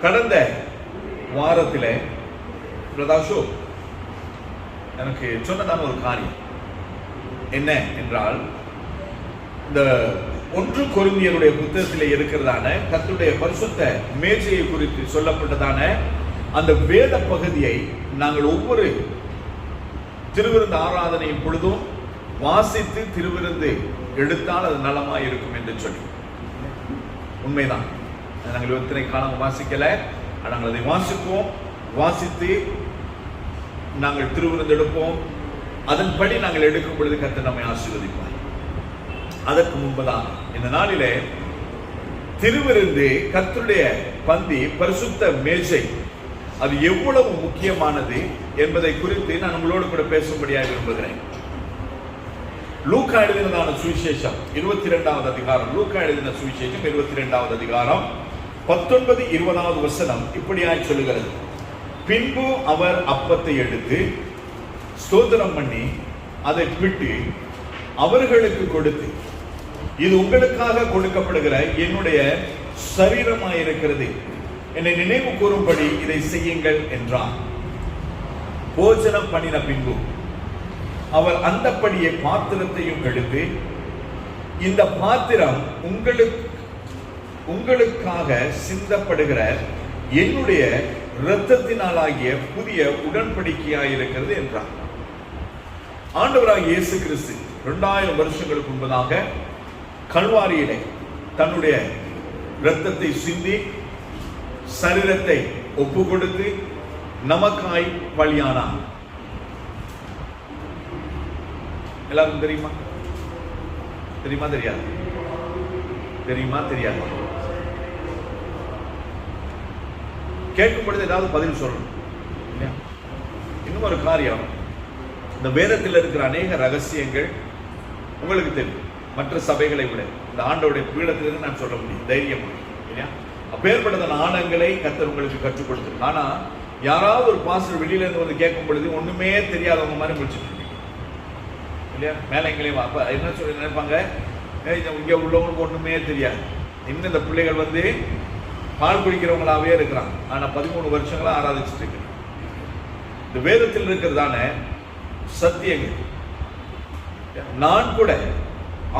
கடந்த வாரத்தில் பிரதாஷோ எனக்கு சொன்னதான ஒரு காரியம் என்ன என்றால், இந்த 1 கொரிந்தியருடைய புத்தகத்தில் இருக்கிறதான கர்த்தருடைய பரிசுத்த மேஜையை குறித்து சொல்லப்பட்டதான அந்த வேத பகுதியை நாங்கள் ஒவ்வொரு திருவிருந்து ஆராதனையும் பொழுதும் வாசித்து திருவிருந்து எடுத்தால் அது நலமாய் இருக்கும் என்று சொல்லி, உண்மைதான். நாங்கள் இத்தனை காலம் வாசிக்கல, நாங்கள் அதை வாசிப்போம், வாசித்து நாங்கள் திருவிருந்து எடுப்போம். அதன்படி நாங்கள் எடுக்கும் பொழுது கர்த்தர் நம்மை ஆசீர்வதிப்பார். அதற்கு முன்பதாக இந்த நாளிலே திருவிருந்து, கர்த்தருடைய பந்தி, பரிசுத்த மேஜை, அது எவ்வளவு முக்கியமானது என்பதை குறித்து நான் உங்களோடு கூட பேசும்படியாக விரும்புகிறேன். லூக்கா எழுதினதான சுவிசேஷம் 22வது அதிகாரம், லூக்கா எழுதின சுவிசேஷம் 22வது அதிகாரம் 19, 20வது வசனம் இப்படியாய் சொல்லுகிறது. பின்பு அவர் அப்பத்தை எடுத்து ஸ்தோத்திரம் பண்ணி அதை பிட்டு அவர்களுக்கு கொடுத்து, இது உங்களுக்காக கொடுக்கப்படுகிற என்னுடைய சரீரமாயிருக்கிறது, என்னை நினைவு கூறும்படி இதை செய்யுங்கள் என்றார். போஜனம் பண்ணின பின்பு அவர் அந்தப்படியே பாத்திரத்தையும் எடுத்து, இந்த பாத்திரம் உங்களுக்காக சிந்தப்படுகிற என்னுடைய இரத்தத்தினாலாகிய புதிய உடன்படிக்கையாயிருக்கிறது என்றார். ஆண்டவராகிய இயேசு கிறிஸ்து 2000 வருஷங்களுக்கு முன்பதாக கல்வாரியிலே தன்னுடைய இரத்தத்தை சிந்தி சரீரத்தை ஒப்பு கொடுத்து நமக்காய் பலியானார். எல்லாருக்கும் தெரியுமா? தெரியுமா தெரியாது? தெரியுமா தெரியாது? கேட்கும் பொழுது ஏதாவது பதில் சொல்லணும். இன்னும் ஒரு காரியம், இந்த வேதத்தில் இருக்கிற அநேக ரகசியங்கள் உங்களுக்கு தெரியும், மற்ற சபைகளை விட இந்த ஆண்டோடைய பீடத்திலிருந்து நான் சொல்ல முடியும் தைரியமா, இல்லையா? அப்பேற்பட்ட ஆணங்களை கர்த்தர் உங்களுக்கு கற்றுக் கொடுத்து. ஆனா யாராவது ஒரு பாஸ்டர் வெளியில இருந்து வந்து கேட்கும் பொழுது ஒண்ணுமே தெரியாதவங்க மாதிரி முடிச்சுட்டு இல்லையா? மேல எங்களையும் அப்ப என்ன சொல்லி நினைப்பாங்க, இங்க உள்ளவங்களுக்கு ஒண்ணுமே தெரியாது. இன்னும் இந்த பிள்ளைகள் வந்து பால் குடிக்கிறவங்களாவே இருக்கிறாங்க, ஆனா 13 வருஷங்களா ஆராதிச்சுட்டு இருக்கு. இந்த வேதத்தில் இருக்கிறதான சத்தியங்கள் நான் கூட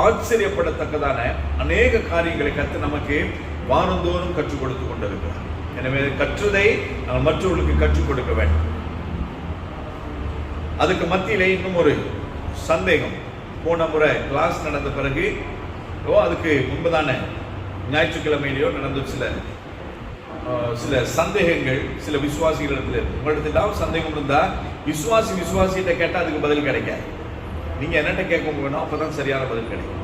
ஆச்சரியப்படத்தக்கதான அநேக காரியங்களை கற்று நமக்கு வாரந்தோறும் கற்றுக் கொடுத்து கொண்டிருக்கிறார். எனவே கற்றதை நாம் மற்றவர்களுக்கு கற்றுக் கொடுக்க வேண்டும். அதுக்கு மத்தியிலே இன்னும் ஒரு சந்தேகம். போன முறை கிளாஸ் நடந்த பிறகு அதுக்கு முன்பதான ஞாயிற்றுக்கிழமையிலேயோ நடந்த சில சந்தேகங்கள் சில விசுவாசிகளிடத்தில் இருக்கு. உங்களிடத்தில் ஏதாவது சந்தேகம் இருந்தா விசுவாசிகிட்ட கேட்டால் அதுக்கு பதில் கிடைக்காது. நீங்க என்னட்ட கேட்க வேணும், அப்பதான் சரியான பதில் கிடைக்கும்.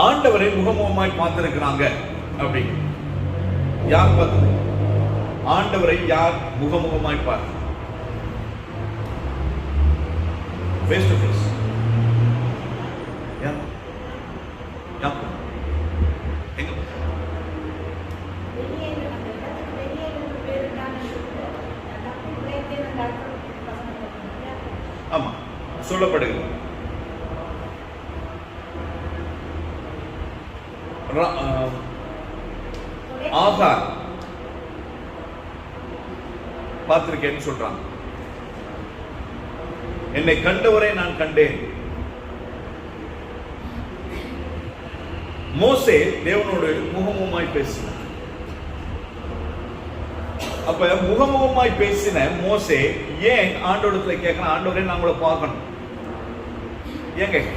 ஆண்டவரை முகமுகமாய் பார்த்திருக்கிறாங்க அப்படி யார் பார்த்தது? ஆண்டவரை யார் முகமுகமாய் பார்த்து? Face to face. ஆமா, சொல்லப்படுகிறது. ஆகார் பார்த்திருக்கேன்னு சொல்றாங்க. என்னை கண்டவரை நான் கண்டேன். மோசே தேவனோடு முகமுகமாய் பேசினார். அப்ப முகமுகமாய் பேசின மோசே ஏன் ஆண்டவரிடத்துல கேட்கணும், ஆண்டவரே நான் உங்களை பார்க்கணும், ஏன் கேட்க?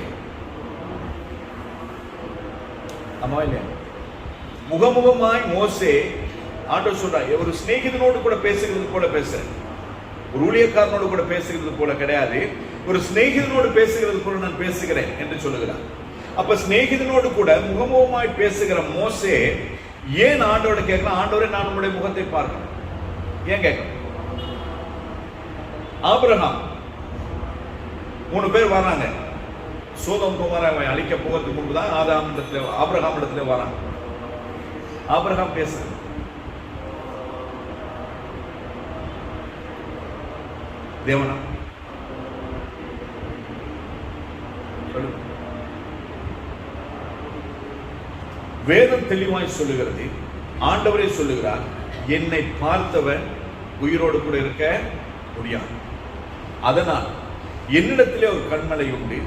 ஆமா இல்லையா? முகமுகமாய் மோசே ஆண்டவர் சொல்றார், ஒரு சிநேகிதனோடு கூட பேசுகிறது போல பேசுறேன், ஒரு ஊழியக்காரனோடு கூட பேசுகிறது போல கிடையாது, ஒரு சிநேகிதனோடு பேசுகிறது போல நான் பேசுகிறேன் என்று சொல்லுகிறார். அப்ப சிநேகிதனோடு கூட முகமுகமாய் பேசுகிற மோசே ஏன் ஆண்டவரை கேட்கலாம், ஆண்டவரே நான் உங்களுடைய முகத்தை பார்க்கணும், ஏன் கேட்கணும்? ஆபிரகாம் 3 பேர் வராங்க, சோதோம் குமாரை அழிக்க போகிறதுக்கு முன்புதான் ஆபிரகாம் இடத்துல வராங்க. ஆபிரகாம் பேசு, தேவனா சொல்லு. வேதம் தெளிவாய் சொல்லுகிறது, ஆண்டவரே சொல்லுகிறார், என்னை பார்த்தவன் உயிரோடு கூட இருக்க முடியாது. அதனால் என்னிடத்திலே ஒரு கண்மலை உண்டு,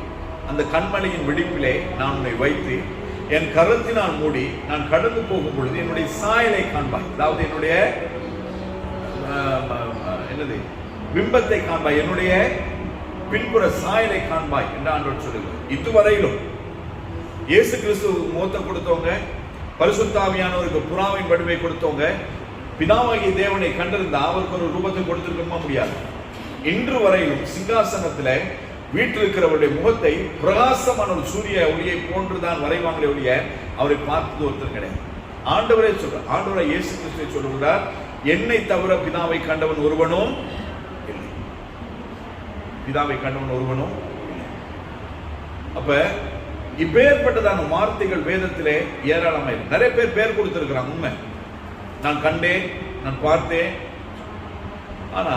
அந்த கண்மலையின் வெடிப்பிலே நான் உன்னை வைத்து என் கரத்தினால் மூடி நான் கடந்து போகும் பொழுது என்னுடைய சாயலை காண்பாய். அதாவது என்னுடைய என்னது பிம்பத்தை காண்பாய், என்னுடைய பின்புற சாயலை காண்பாய் என்று ஆண்டவர் சொல்லுகிறார். இதுவரையிலும் இயேசு கிறிஸ்து முகத்தை கொடுத்தவங்க, பரிசுத்த ஆவியானவருக்கு புறாவின் வடிவை கொடுத்தவங்க, பிதாவாகிய தேவனை கண்டிருந்தா அவருக்கு ஒரு ரூபத்தை கொடுத்திருக்கமா முடியாது. இன்று வரையிலும் சிங்காசனத்தில் வீட்டிருக்கிறவருடைய முகத்தை பிரகாசமான ஒரு சூரிய ஒளியை போன்றுதான் வரைவாங்களே ஒழிய அவரை பார்த்தது ஒருத்தர் கிடையாது. ஆண்டவரே சொல்றார், ஆண்டவரை இயேசு கிறிஸ்துவை சொல்லுகிறார், என்னை தவிர பிதாவை கண்டவன் ஒருவனும் இல்லை. பிதாவை கண்டவன் ஒருவனும் இல்லை. அப்ப இப்பேற்பட்டதான வார்த்தைகள் வேதத்திலே ஏராளமாக இருக்கு. நிறைய பேர் கொடுத்திருக்கிறாங்க. உண்மை, நான் கண்டேன், நான் பார்த்தேன். ஆனா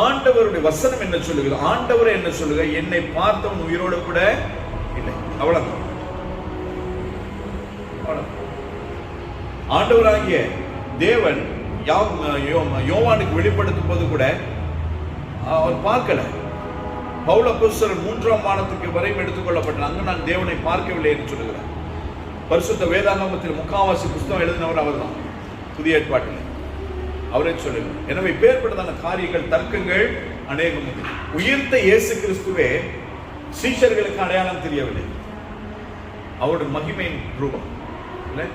ஆண்டவருடைய வசனம் என்ன சொல்லுகிறது? ஆண்டவரை என்ன சொல்லுங்க? என்னை பார்த்தவன் உயிரோடு கூட இல்லை. அவ்வளவுதான். ஆண்டவராகிய தேவன் யோவானுக்கு வெளிப்படுத்தும் போது கூட அவர் பார்க்கல. பவுல் அப்போஸ்தலன் 3ஆம் வானத்துக்கு வரையும் எடுத்துக்கொள்ளப்பட்டார். அங்கு நான் தேவனை பார்க்கவில்லை என்று சொல்லுகிறார். பரிசுத்த வேதாகமத்தில் முக்காவாசி புஸ்தகம் எழுதினவர் அவர் தான், புதிய ஏற்பாட்டில் அவரே சொல்லுகிறார். எனவே பேர்பட்டதான காரியங்கள், தர்க்கங்கள் அநேகம். உயிர்த்த இயேசு கிறிஸ்துவே சீஷர்களுக்கு அடையாளம் தெரியவில்லை. அவருடைய மகிமையின் ரூபம் இல்லை.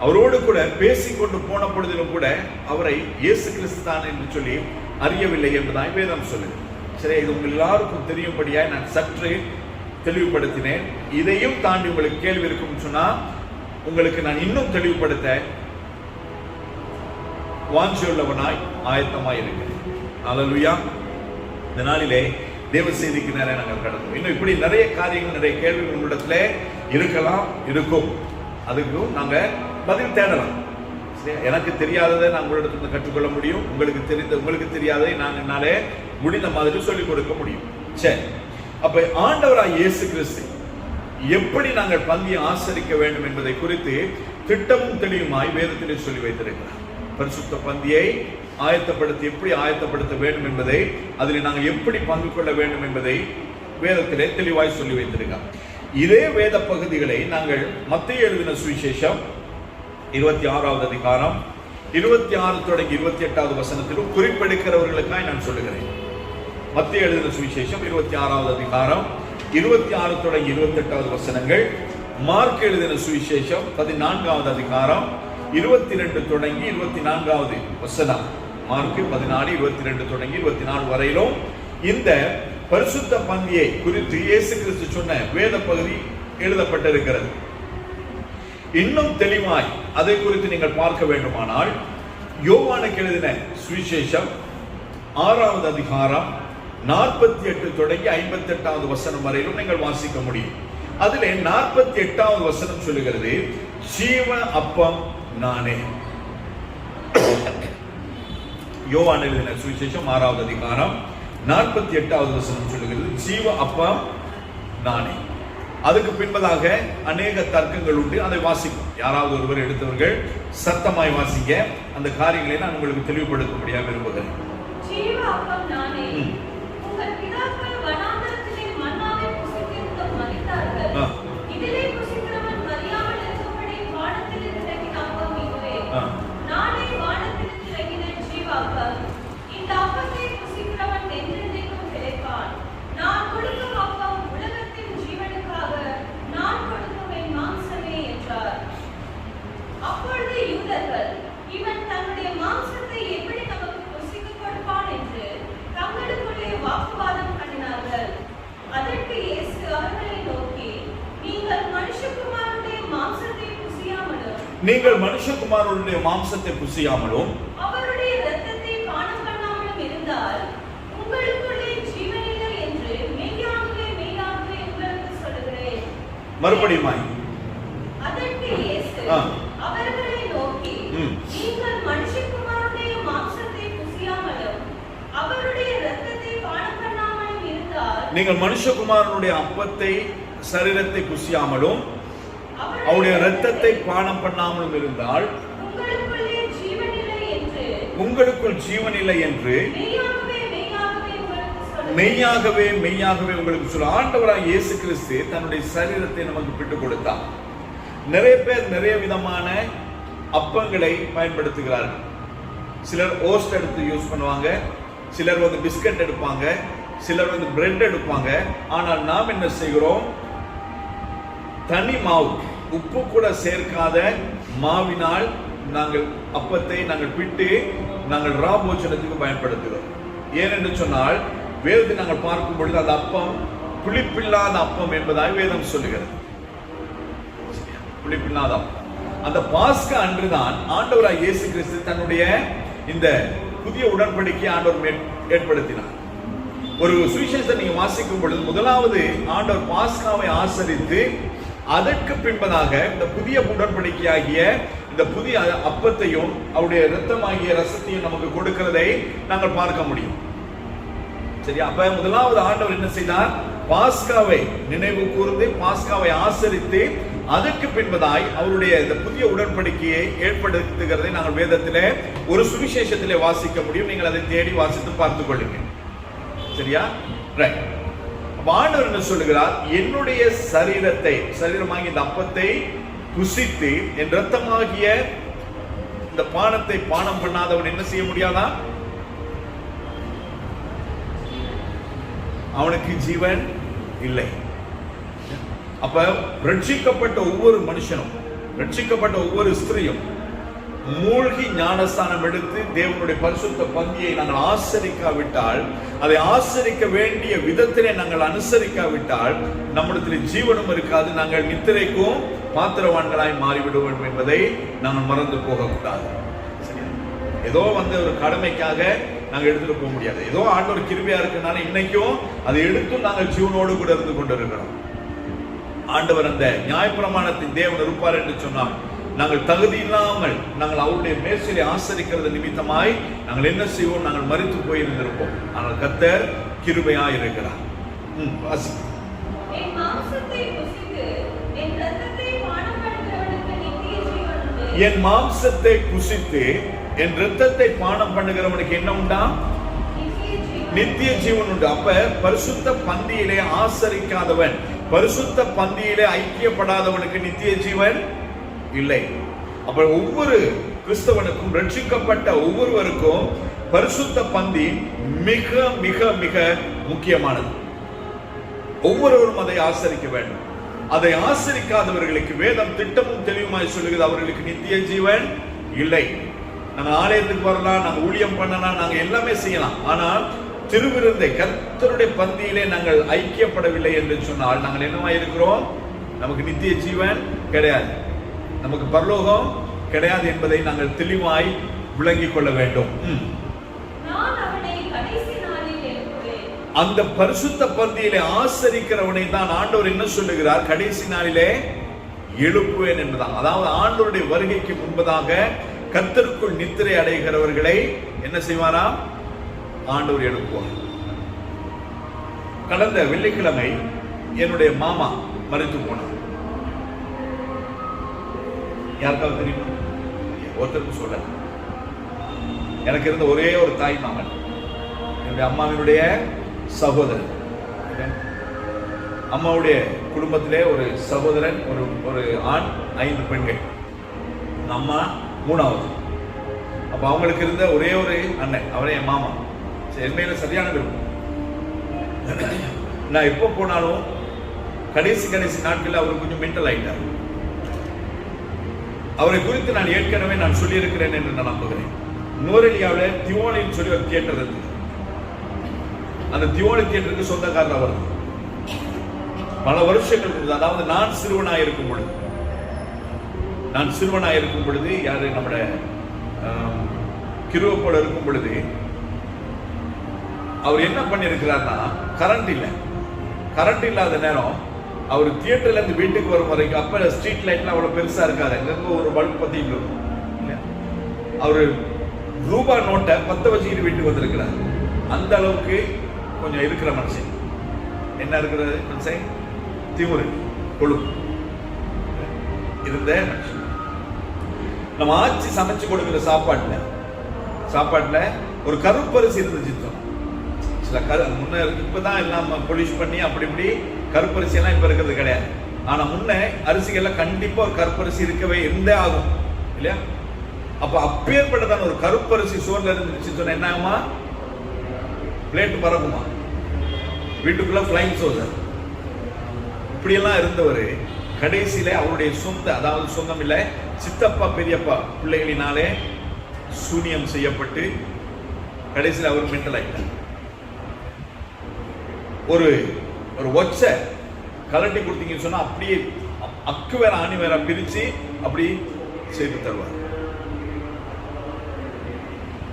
அவரோடு கூட பேசிக்கொண்டு போன பொழுதிலும் கூட அவரை இயேசு கிறிஸ்து தான் என்று சொல்லி அறியவில்லை என்பதாய் வேதம் சொல்லுது. சரி, இது உங்கள் எல்லாருக்கும் தெரியும்படியாய் நான் சற்று தெளிவுபடுத்தினேன். இதையும் தாண்டி உங்களுக்கு கேள்வி இருக்கும் சொன்னா உங்களுக்கு நான் இன்னும் தெளிவுபடுத்த வாஞ்சியுள்ளவனாய் ஆயத்தமாய் இருக்கிறேன். அல்லேலூயா. இந்த நாளிலே தேவ செய்திக்கு நேரம் நாங்கள் கடந்தோம். இன்னும் இப்படி நிறைய காரியங்கள், நிறைய கேள்விகள் உங்களிடத்துல இருக்கலாம், இருக்கும். அதுக்கும் நாங்க பதில் தேடலாம். எனக்கு தெரியாததை நான் உங்களிடத்துல கற்றுக்கொள்ள முடியும். உங்களுக்கு தெரியாததை நான் என்னாலே முடிந்த மாதிரி சொல்லிக் கொடுக்க முடியும். சரி, அப்ப ஆண்டவராய் இயேசு கிறிஸ்து எப்படி நாங்கள் பந்தியை ஆசரிக்க வேண்டும் என்பதை குறித்து திட்டமும் தெளிவுமாய் வேதத்திலே சொல்லி வைத்திருக்கிறார். பரிசுத்த பந்தியை எப்படி ஆயத்தப்படுத்த வேண்டும் என்பதை, அதில் நாங்கள் எப்படி பங்கு கொள்ள வேண்டும் என்பதை வேதத்திலே தெளிவாய் சொல்லி வைத்திருக்கிறார். இதே வேத பகுதிகளை நாங்கள் மத்தேயு எழுதின சுவிசேஷம் 26வது அதிகாரம் 26 தொடங்கி 28வது வசனத்திலும் குறிப்பெடுக்கிறவர்களுக்காய் நான் சொல்லுகிறேன். மத்தேயு எழுதின சுவிசேஷம் 26வது அதிகாரம் 26 தொடங்கி 28வது வசனங்கள், மார்க் எழுதின சுவிசேஷம் 14வது அதிகாரம் 22 தொடங்கி 24வது வசனம், மார்க் 14 22 தொடங்கி 24 வரையிலும் இந்த பரிசுத்த பந்தியை குறித்து இயேசு கிறிஸ்து சொன்ன வேத பகுதி எழுதப்பட்டிருக்கிறது. இன்னும் தெளிவாய் அதை குறித்து நீங்கள் பார்க்க வேண்டுமானால் யோவானுக்கு எழுதின சுவிசேஷம் 6வது அதிகாரம் 48 தொடங்கி 58வது வசனம் வரையிலும் நீங்கள் வாசிக்க முடியும். அதிலே 48வது வசனம் சொல்லுகிறது, ஜீவ அப்பம் நானே. யோவான் எழுதின சுவிசேஷம் 6வது அதிகாரம் 48வது வசனம் சொல்லுகிறது, ஜீவ அப்பம் நானே. அதுக்கு பின்பதாக அநேக தர்க்கங்கள் உண்டு. அதை வாசிக்கும். யாராவது ஒருவர் எடுத்தவர்கள் சத்தமாய் வாசிக்க அந்த காரியங்களை நான் உங்களுக்கு தெளிவுபடுத்த முடியாம விரும்புகிறேன். ஜீவ அப்பம் நானே. உங்கள் பிதாக்கள் வனாந்தரத்திலே மன்னாவை புசித்து மரித்தார்கள். இதிலே புசிக்கிறவன் மரியாமல் இருக்கும்படி வானத்திலிருந்து இறங்கின அப்பம் இதுவே. நானே வானத்திலிருந்து இறங்கின ஜீவ அப்பம். இந்த அப்பத்தை புசிக்கிறவன் என்றென்றைக்கும் பிழைப்பான். நான் கொடுக்கும் அப்பம் உலகத்தின் ஜீவனுக்காக நான் கொடுக்கும் என் மாம்சமே என்றார். அப்பொழுது யூதர்கள், இவன் தன்னுடைய மாம்சத்தை எப்படி நமக்கு புசிக்க கொடுப்பான் என்று தங்களுக்குள்ளே வாக்குவாதம் பண்ணினார்கள். அதற்கு இயேசு அவர்களை நோக்கி, நீங்கள் மனுஷகுமாரனுடைய மாம்சத்தை புசியாமலும் அவருடைய இரத்தத்தை பானம் பண்ணாமலும் இருந்தால் உங்களுக்குள்ளே ஜீவன் இல்லை என்று மெய்யாகவே உங்களுக்கு சொல்லுகிறேன். மறுபடியும் அதற்கு இயேசு அவர்களை நோக்கி, நீங்கள் மனுஷகுமாரனுடைய மாம்சத்தை புசியாமலும் அவருடைய இரத்தத்தை பானம் பண்ணாமலும் இருந்தால், நீங்கள் மனுஷகுமாரனுடைய அப்பத்தை சரீரத்தை புசியாமலும் அவருடைய இரத்தத்தை பானம் பண்ணாமலும் இருந்தால் உங்களுக்குள்ளே ஜீவன் இல்லை உங்களுக்குள் ஜீவன் இல்லை என்று மெய்யாகவே மெய்யாகவே உங்களுக்கு சொல்ல. ஆண்டவராக இயேசு கிறிஸ்து தன்னுடைய சரீரத்தை நமக்கு விட்டு கொடுத்தார். நிறைய பேர் நிறைய விதமான அப்பங்களை பயன்படுத்துகிறார்கள். சிலர் ஓஸ்ட் எடுத்து யூஸ் பண்ணுவாங்க, சிலர் பிஸ்கட் எடுப்பாங்க, சிலர் பிரெட் எடுப்பாங்க. ஆனால் நாம் என்ன செய்கிறோம்? தனி மாவு, உப்பு கூட சேர்க்காத மாவினால் நாங்கள் அப்பத்தை நாங்கள் பிட்டு நாங்கள் ராபோஜனத்துக்கு பயன்படுத்துகிறோம். ஏனென்று சொன்னால் வேதத்தை நாங்கள் பார்க்கும் பொழுது அந்த அப்பம் புளிப்பில்லாத அப்பம் என்பதாய் வேதம் சொல்லுகிறது. புளிப்பில்லாத அப்பம். அந்த பாஸ்கா அன்றுதான் ஆண்டவராய் இயேசு கிறிஸ்து தன்னுடைய இந்த புதிய உடன்படிக்கை ஆண்டவர் ஏற்படுத்தினார். ஒரு சுவிசேஷத்தை நீங்க வாசிக்கும் பொழுது முதலாவது ஆண்டவர் பாஸ்காவை ஆசரித்து அதற்கு பின்பதாக இந்த புதிய உடன்படிக்கை ஆகிய இந்த புதிய அப்பத்தையும் அவருடைய இரத்தமாகிய ரசத்தையும் நமக்கு கொடுக்கிறதை நாங்கள் பார்க்க முடியும். சரி, அப்ப முதலாவது ஆண்டவர் என்ன செய்தார்? பாஸ்காவை நினைவு கூர்ந்து பாஸ்காவை ஆசரித்து அதற்கு பின்பதாய் அவருடைய இந்த புதிய உடன்படிக்கையை ஏற்படுத்துகிறதை நாங்கள் வேதத்திலே ஒரு சுவிசேஷத்திலே வாசிக்க முடியும். நீங்கள் அதை தேடி வாசித்து பார்த்துக் கொள்ளுங்க. சரியா? ரைட். ஆண்டவர் என்ன சொல்லுகிறார்? என்னுடைய சரீரமாகிய இந்த அப்பத்தை புசித்து என் இரத்தமாகிய இந்த பானத்தை பானம் பண்ணாதவன் என்ன செய்ய முடியாதா? அவனுக்கு ஜீவன் இல்லை. அப்ப ரட்சிக்கப்பட்ட ஒவ்வொரு மனுஷனும், ரட்சிக்கப்பட்ட ஒவ்வொரு ஸ்திரியும் மூழ்கி ஞானஸ்தானம் எடுத்து தேவனுடைய பரிசுத்த பந்தியை நாங்கள் ஆசரிக்காவிட்டால், அதை ஆசரிக்க வேண்டிய விதத்திலே நாங்கள் அனுசரிக்காவிட்டால் நம்மிடத்தில் ஜீவனும் இருக்காது. நாங்கள் நித்திரைக்கும் பாத்திரவான்களாய் மாறிவிடுவோம் என்பதை நாங்கள் மறந்து போகக்கூடாது. ஏதோ ஒரு கடமைக்காக நாங்கள் எடுத்துட்டு போக முடியாது. ஏதோ ஆண்டவர் கிருபையா இருக்கனால இன்னைக்கும் அதை எடுத்து நாங்கள் ஜீவனோடு கூட இருந்து கொண்டிருக்கிறோம். ஆண்டவர் அந்த நியாயப்பிரமாணத்தின் தேவன் இருப்பார் என்று சொன்னால் நாங்கள் தகுதி இல்லாமல் நாங்கள் அவருடைய மேசையை ஆசரிக்கிறது நிமித்தமாய் நாங்கள் என்ன செய்வோம்? நாங்கள் மரித்து போயிருந்திருப்போம். ஆனால் கர்த்தர் கிருபையாய் இருக்கிறார். என் மாம்சத்தை புசித்து என் இரத்தத்தை பானம் பண்ணுகிறவனுக்கு என்ன உண்டா? நித்திய ஜீவன் உண்டு. அப்ப பரிசுத்த பந்தியிலே ஆசரிக்காதவன், பரிசுத்த பந்தியிலே ஐக்கியப்படாதவனுக்கு நித்திய ஜீவன் இல்லை. அப்ப ஒவ்வொரு கிறிஸ்தவனுக்கும், ரட்சிக்கப்பட்ட ஒவ்வொருவருக்கும் பரிசுத்த பந்தி மிக மிக மிக முக்கியமானது. ஒவ்வொருவரும் அதை ஆசரிக்க வேண்டும். அதை ஆசரிக்காதவர்களுக்கு வேதம் திட்டமும் தெளிவுமாய் சொல்லுகிறது, அவர்களுக்கு நித்திய ஜீவன் இல்லை. நாங்க ஆலயத்துக்கு வரலாம், நாங்க ஊழியம் பண்ணலாம், நாங்க எல்லாமே செய்யலாம். ஆனால் திருவிருந்தை கர்த்தருடைய பந்தியிலே நாங்கள் ஐக்கியப்படவில்லை என்று சொன்னால் நாங்கள் என்னவா இருக்கிறோம்? நமக்கு நித்திய ஜீவன் கிடையாது, நமக்கு பரலோகம் கிடையாது என்பதை நாங்கள் தெளிவாய் விளங்கிக் கொள்ள வேண்டும். அந்த பரிசுத்த பந்தியிலே ஆசரிக்கிறவனை தான் ஆண்டவர் என்ன சொல்லுகிறார்? கடைசி நாளிலே எழுப்புவேன் என்பதான். அதாவது ஆண்டவருடைய வருகைக்கு முன்பதாக கர்த்தருக்குள் நித்திரை அடைகிறவர்களை என்ன செய்வாராம்? ஆண்டவர் எழுப்புவார். கடந்த வெள்ளிக்கிழமை என்னுடைய மாமா மரித்து போனார். யாருக்காவது தெரியுமா? ஒருத்தருக்கு சொல்ல. எனக்கு இருந்த ஒரே ஒரு தாய் மாமன், என்னுடைய அம்மாவினுடைய சகோதரன். அம்மாவுடைய குடும்பத்திலே ஒரு சகோதரன், ஒரு ஆண், 5 பெண்கள். அம்மா 3வது. அப்ப அவங்களுக்கு இருந்த ஒரே ஒரு அண்ணன், அவரே என் மாமா. என்மையில சரியான விருப்பம். நான் எப்போ போனாலும் கடைசி நாட்களில் அவர் கொஞ்சம் மென்டல் ஆயிட்டார். அவரை குறித்து நான் ஏற்கனவே நான் சொல்லியிருக்கிறேன் என்று நான் நம்புகிறேன். நோரெலியாவில் தியோலின்னு சொல்லி ஒரு தியேட்டர் இருந்தது. அந்த தியோலி தியேட்டருக்கு சொந்தக்காரர் அவர். பல வருஷங்கள், அதாவது நான் சிறுவனாயிருக்கும் பொழுது யாரு நம்முடைய கிருவப்போட இருக்கும் பொழுது அவர் என்ன பண்ணிருக்கிறார்னா, கரண்ட் இல்லாத நேரம் அவர் தியேட்டர்ல இருந்து வீட்டுக்கு வரும் வரைக்கும், அப்ப ஸ்ட்ரீட் லைட்லாம் அவ்வளவு பெருசா இருக்காது, எங்க ஒரு பல்ப் பத்தி இருக்கும். அவரு ரூபா நோட்டை 10 வச்சுக்கிட்டு வீட்டுக்கு வந்திருக்கிறார். அந்த அளவுக்கு கொஞ்சம் இருக்கிற மனுஷன். என்ன இருக்கிறது மனுஷன்? திமுரு, கொழுப்பு இருந்த மனுஷன். நம்ம ஆட்சி சமைச்சு கொடுக்கிற சாப்பாட்டுல சாப்பாட்டுல ஒரு கருப்பரிசி இருந்துச்சு. சில முன்ன இப்பதான் எல்லாம் பொலிஷ் பண்ணி அப்படி இப்படி கருப்பரிசி எல்லாம் இப்ப இருக்கிறது கிடையாது. ஆனா முன்ன அரிசிகள்ல கண்டிப்பா ஒரு கருப்பரிசி இருக்கவே இருந்தே ஆகும் இல்லையா? அப்ப அப்பேற்பட்டதான ஒரு கருப்பரிசி சோர்ல இருந்துச்சு சொன்ன என்ன ஆகுமா? பிளேட் பறக்குமா, வீட்டுக்குள்ள ஃபிளைங் சோசர். இப்படியெல்லாம் இருந்தவர் கடைசியில அவருடைய சொந்த, அதாவது சொந்தம் இல்லை, சித்தப்பா பெரியப்பா பிள்ளைகளினாலே சூனியம் செய்யப்பட்டு கடைசியில் அவர் மென்டல் ஆயிட்டார். ஒரு ஒச்ச கலட்டி கொடுத்தீங்கன்னு சொன்னா அப்படியே அக்கு வேற ஆணி வேற பிரிச்சு அப்படி செய்து தருவார்.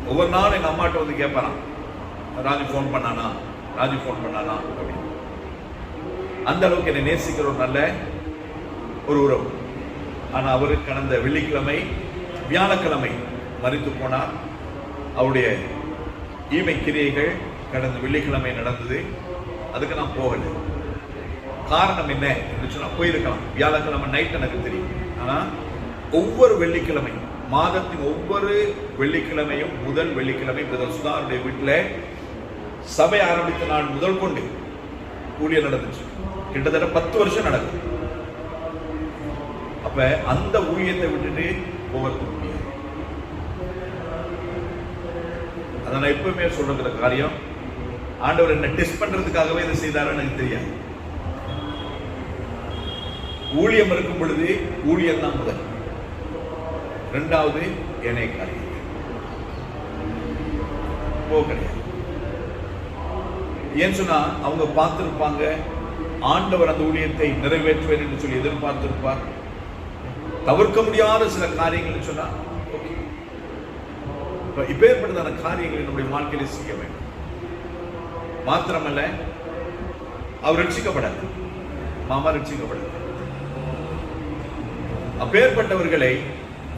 ஒவ்வொரு நாளும் எங்க அம்மாட்ட வந்து கேட்பாராம், ராஜு போன் பண்ணானா அப்படின்னு. அந்த அளவுக்கு என்னை நேசிக்கிற ஒரு நல்ல ஒரு உறவு. ஆனா அவரு கடந்த வெள்ளிக்கிழமை வியாழக்கிழமை மரித்து போனார். அவருடைய ஈமை கிரியைகள் கடந்த வெள்ளிக்கிழமை நடந்தது. அதுக்கு நான் போகல. காரணம் என்ன என்று சொன்னா, போயிருக்கலாம் வியாழக்கிழமை நைட் எனக்கு தெரியும். ஆனா ஒவ்வொரு வெள்ளிக்கிழமை, மாதத்தின் ஒவ்வொரு வெள்ளிக்கிழமையும் முதல் வெள்ளிக்கிழமை பிரதர் சுதாருடைய வீட்டில் சபை ஆரம்பித்த நாள் முதல் கொண்டு ஊழியர் நடந்துச்சு. கிட்டத்தட்ட 10 வருஷம் நடக்கும். அப்ப அந்த ஊழியத்தை விட்டுட்டு போகிறது முடியாது. அதை நான் எப்பவுமே சொல்ற காரியம், ஆண்டவர் என்ன டெஸ்ட் பண்றதுக்காகவே இதை செய்தாரு எனக்கு தெரியாது. ஊழியம் இருக்கும் பொழுது ஊழியம் தான் முதல், இரண்டாவது ஏனைய காரியம் கிடையாது. ஏன் சொன்னா அவங்க பார்த்திருப்பாங்க, ஆண்டவர் அந்த ஊழியத்தை நிறைவேற்றுவேன் என்று சொல்லி எதிர்பார்த்திருப்பார். தவிர்க்க முடியாத சில காரியங்கள் சொன்னா இப்பேற்பட்டதான காரியங்களை நம்முடைய வாழ்க்கையில செய்ய வேண்டும். மாத்திரமல்ல, அவர் ரட்சிக்கப்படாது, மாமா ரட்சிக்கப்படாது. அப்பேற்பட்டவர்களை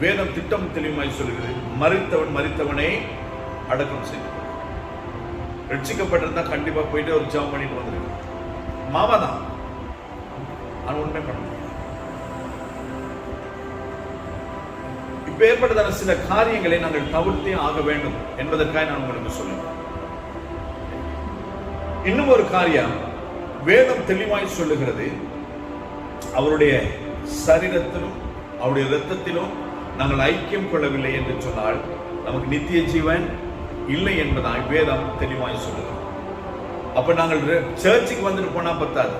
வேதம் திட்டம் தெளிவாய் சொல்கிறது, மரித்தவனை அடக்கம் செய்யும். ரட்சிக்கப்பட்டிருந்தா கண்டிப்பா போயிட்டு ஒரு ஜெபம் பண்ணிட்டு வந்துருக்கு. மாமா தான் அது உண்மை பண்ண முடியும். இப்ப ஏற்பட்டதான சில காரியங்களை நாங்கள் தவிர்த்தே ஆக வேண்டும் என்பதற்காக நான் உங்களுக்கு சொல்லுவேன். இன்னும் ஒரு காரியம் வேதம் தெளிவாய் சொல்லுகிறது, அவருடைய சரீரத்திலும் அவருடைய இரத்தத்திலும் நாங்கள் ஐக்கியம் கொள்ளவில்லை என்று சொன்னால் நமக்கு நித்திய ஜீவன் இல்லை என்பதாய் வேதம் தெளிவாய் சொல்லுகிறது. அப்ப நாங்கள் சர்ச்சுக்கு வந்துட்டு போனா பத்தாது,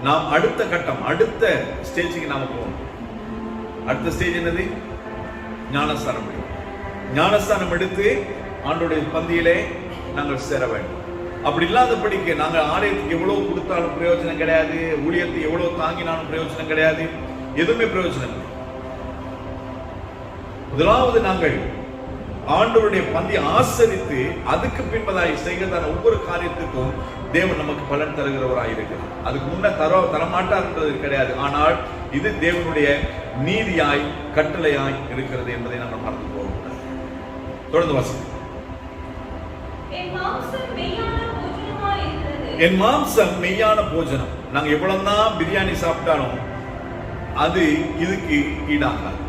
நாம் அடுத்த கட்டம், அடுத்த ஸ்டேஜுக்கு நாம போகணும். அடுத்த ஸ்டேஜ் என்னது? ஞானஸ்தானம். ஞானஸ்தானம் எடுத்து ஆண்டோடைய பந்தியிலே நாங்கள் சேர வேண்டும். அப்படி இல்லாதபடிக்கு நாங்கள் ஆலயத்துக்கு எவ்வளவு கொடுத்தாலும் பிரயோஜனம் கிடையாது, ஊழியத்தை எவ்வளவு தாங்கினாலும் பிரயோஜனம் கிடையாது, எதுவுமே பிரயோஜனம் இல்லை. முதலாவது நாங்கள் ஆண்டவருடைய பந்தி ஆசரித்து அதுக்கு பின்பதாய் செய்கிறதான ஒவ்வொரு காரியத்துக்கும் தேவன் நமக்கு பலன் தருகிறவராய் இருக்கிறார். அதுக்கு முன்ன தரமாட்டார் என்பது கிடையாது. ஆனால் இது தேவனுடைய நீதியாய் கட்டளையாய் இருக்கிறது என்பதை நாங்கள் மறந்து போகக்கூடாது. தொடர்ந்து வாசிப்போம். என் மாம்சம் மெய்யான போஜனம். நாங்க எவ்வளவுதான் பிரியாணி சாப்பிட்டாலும் அது இதுக்கு ஈடாகாது.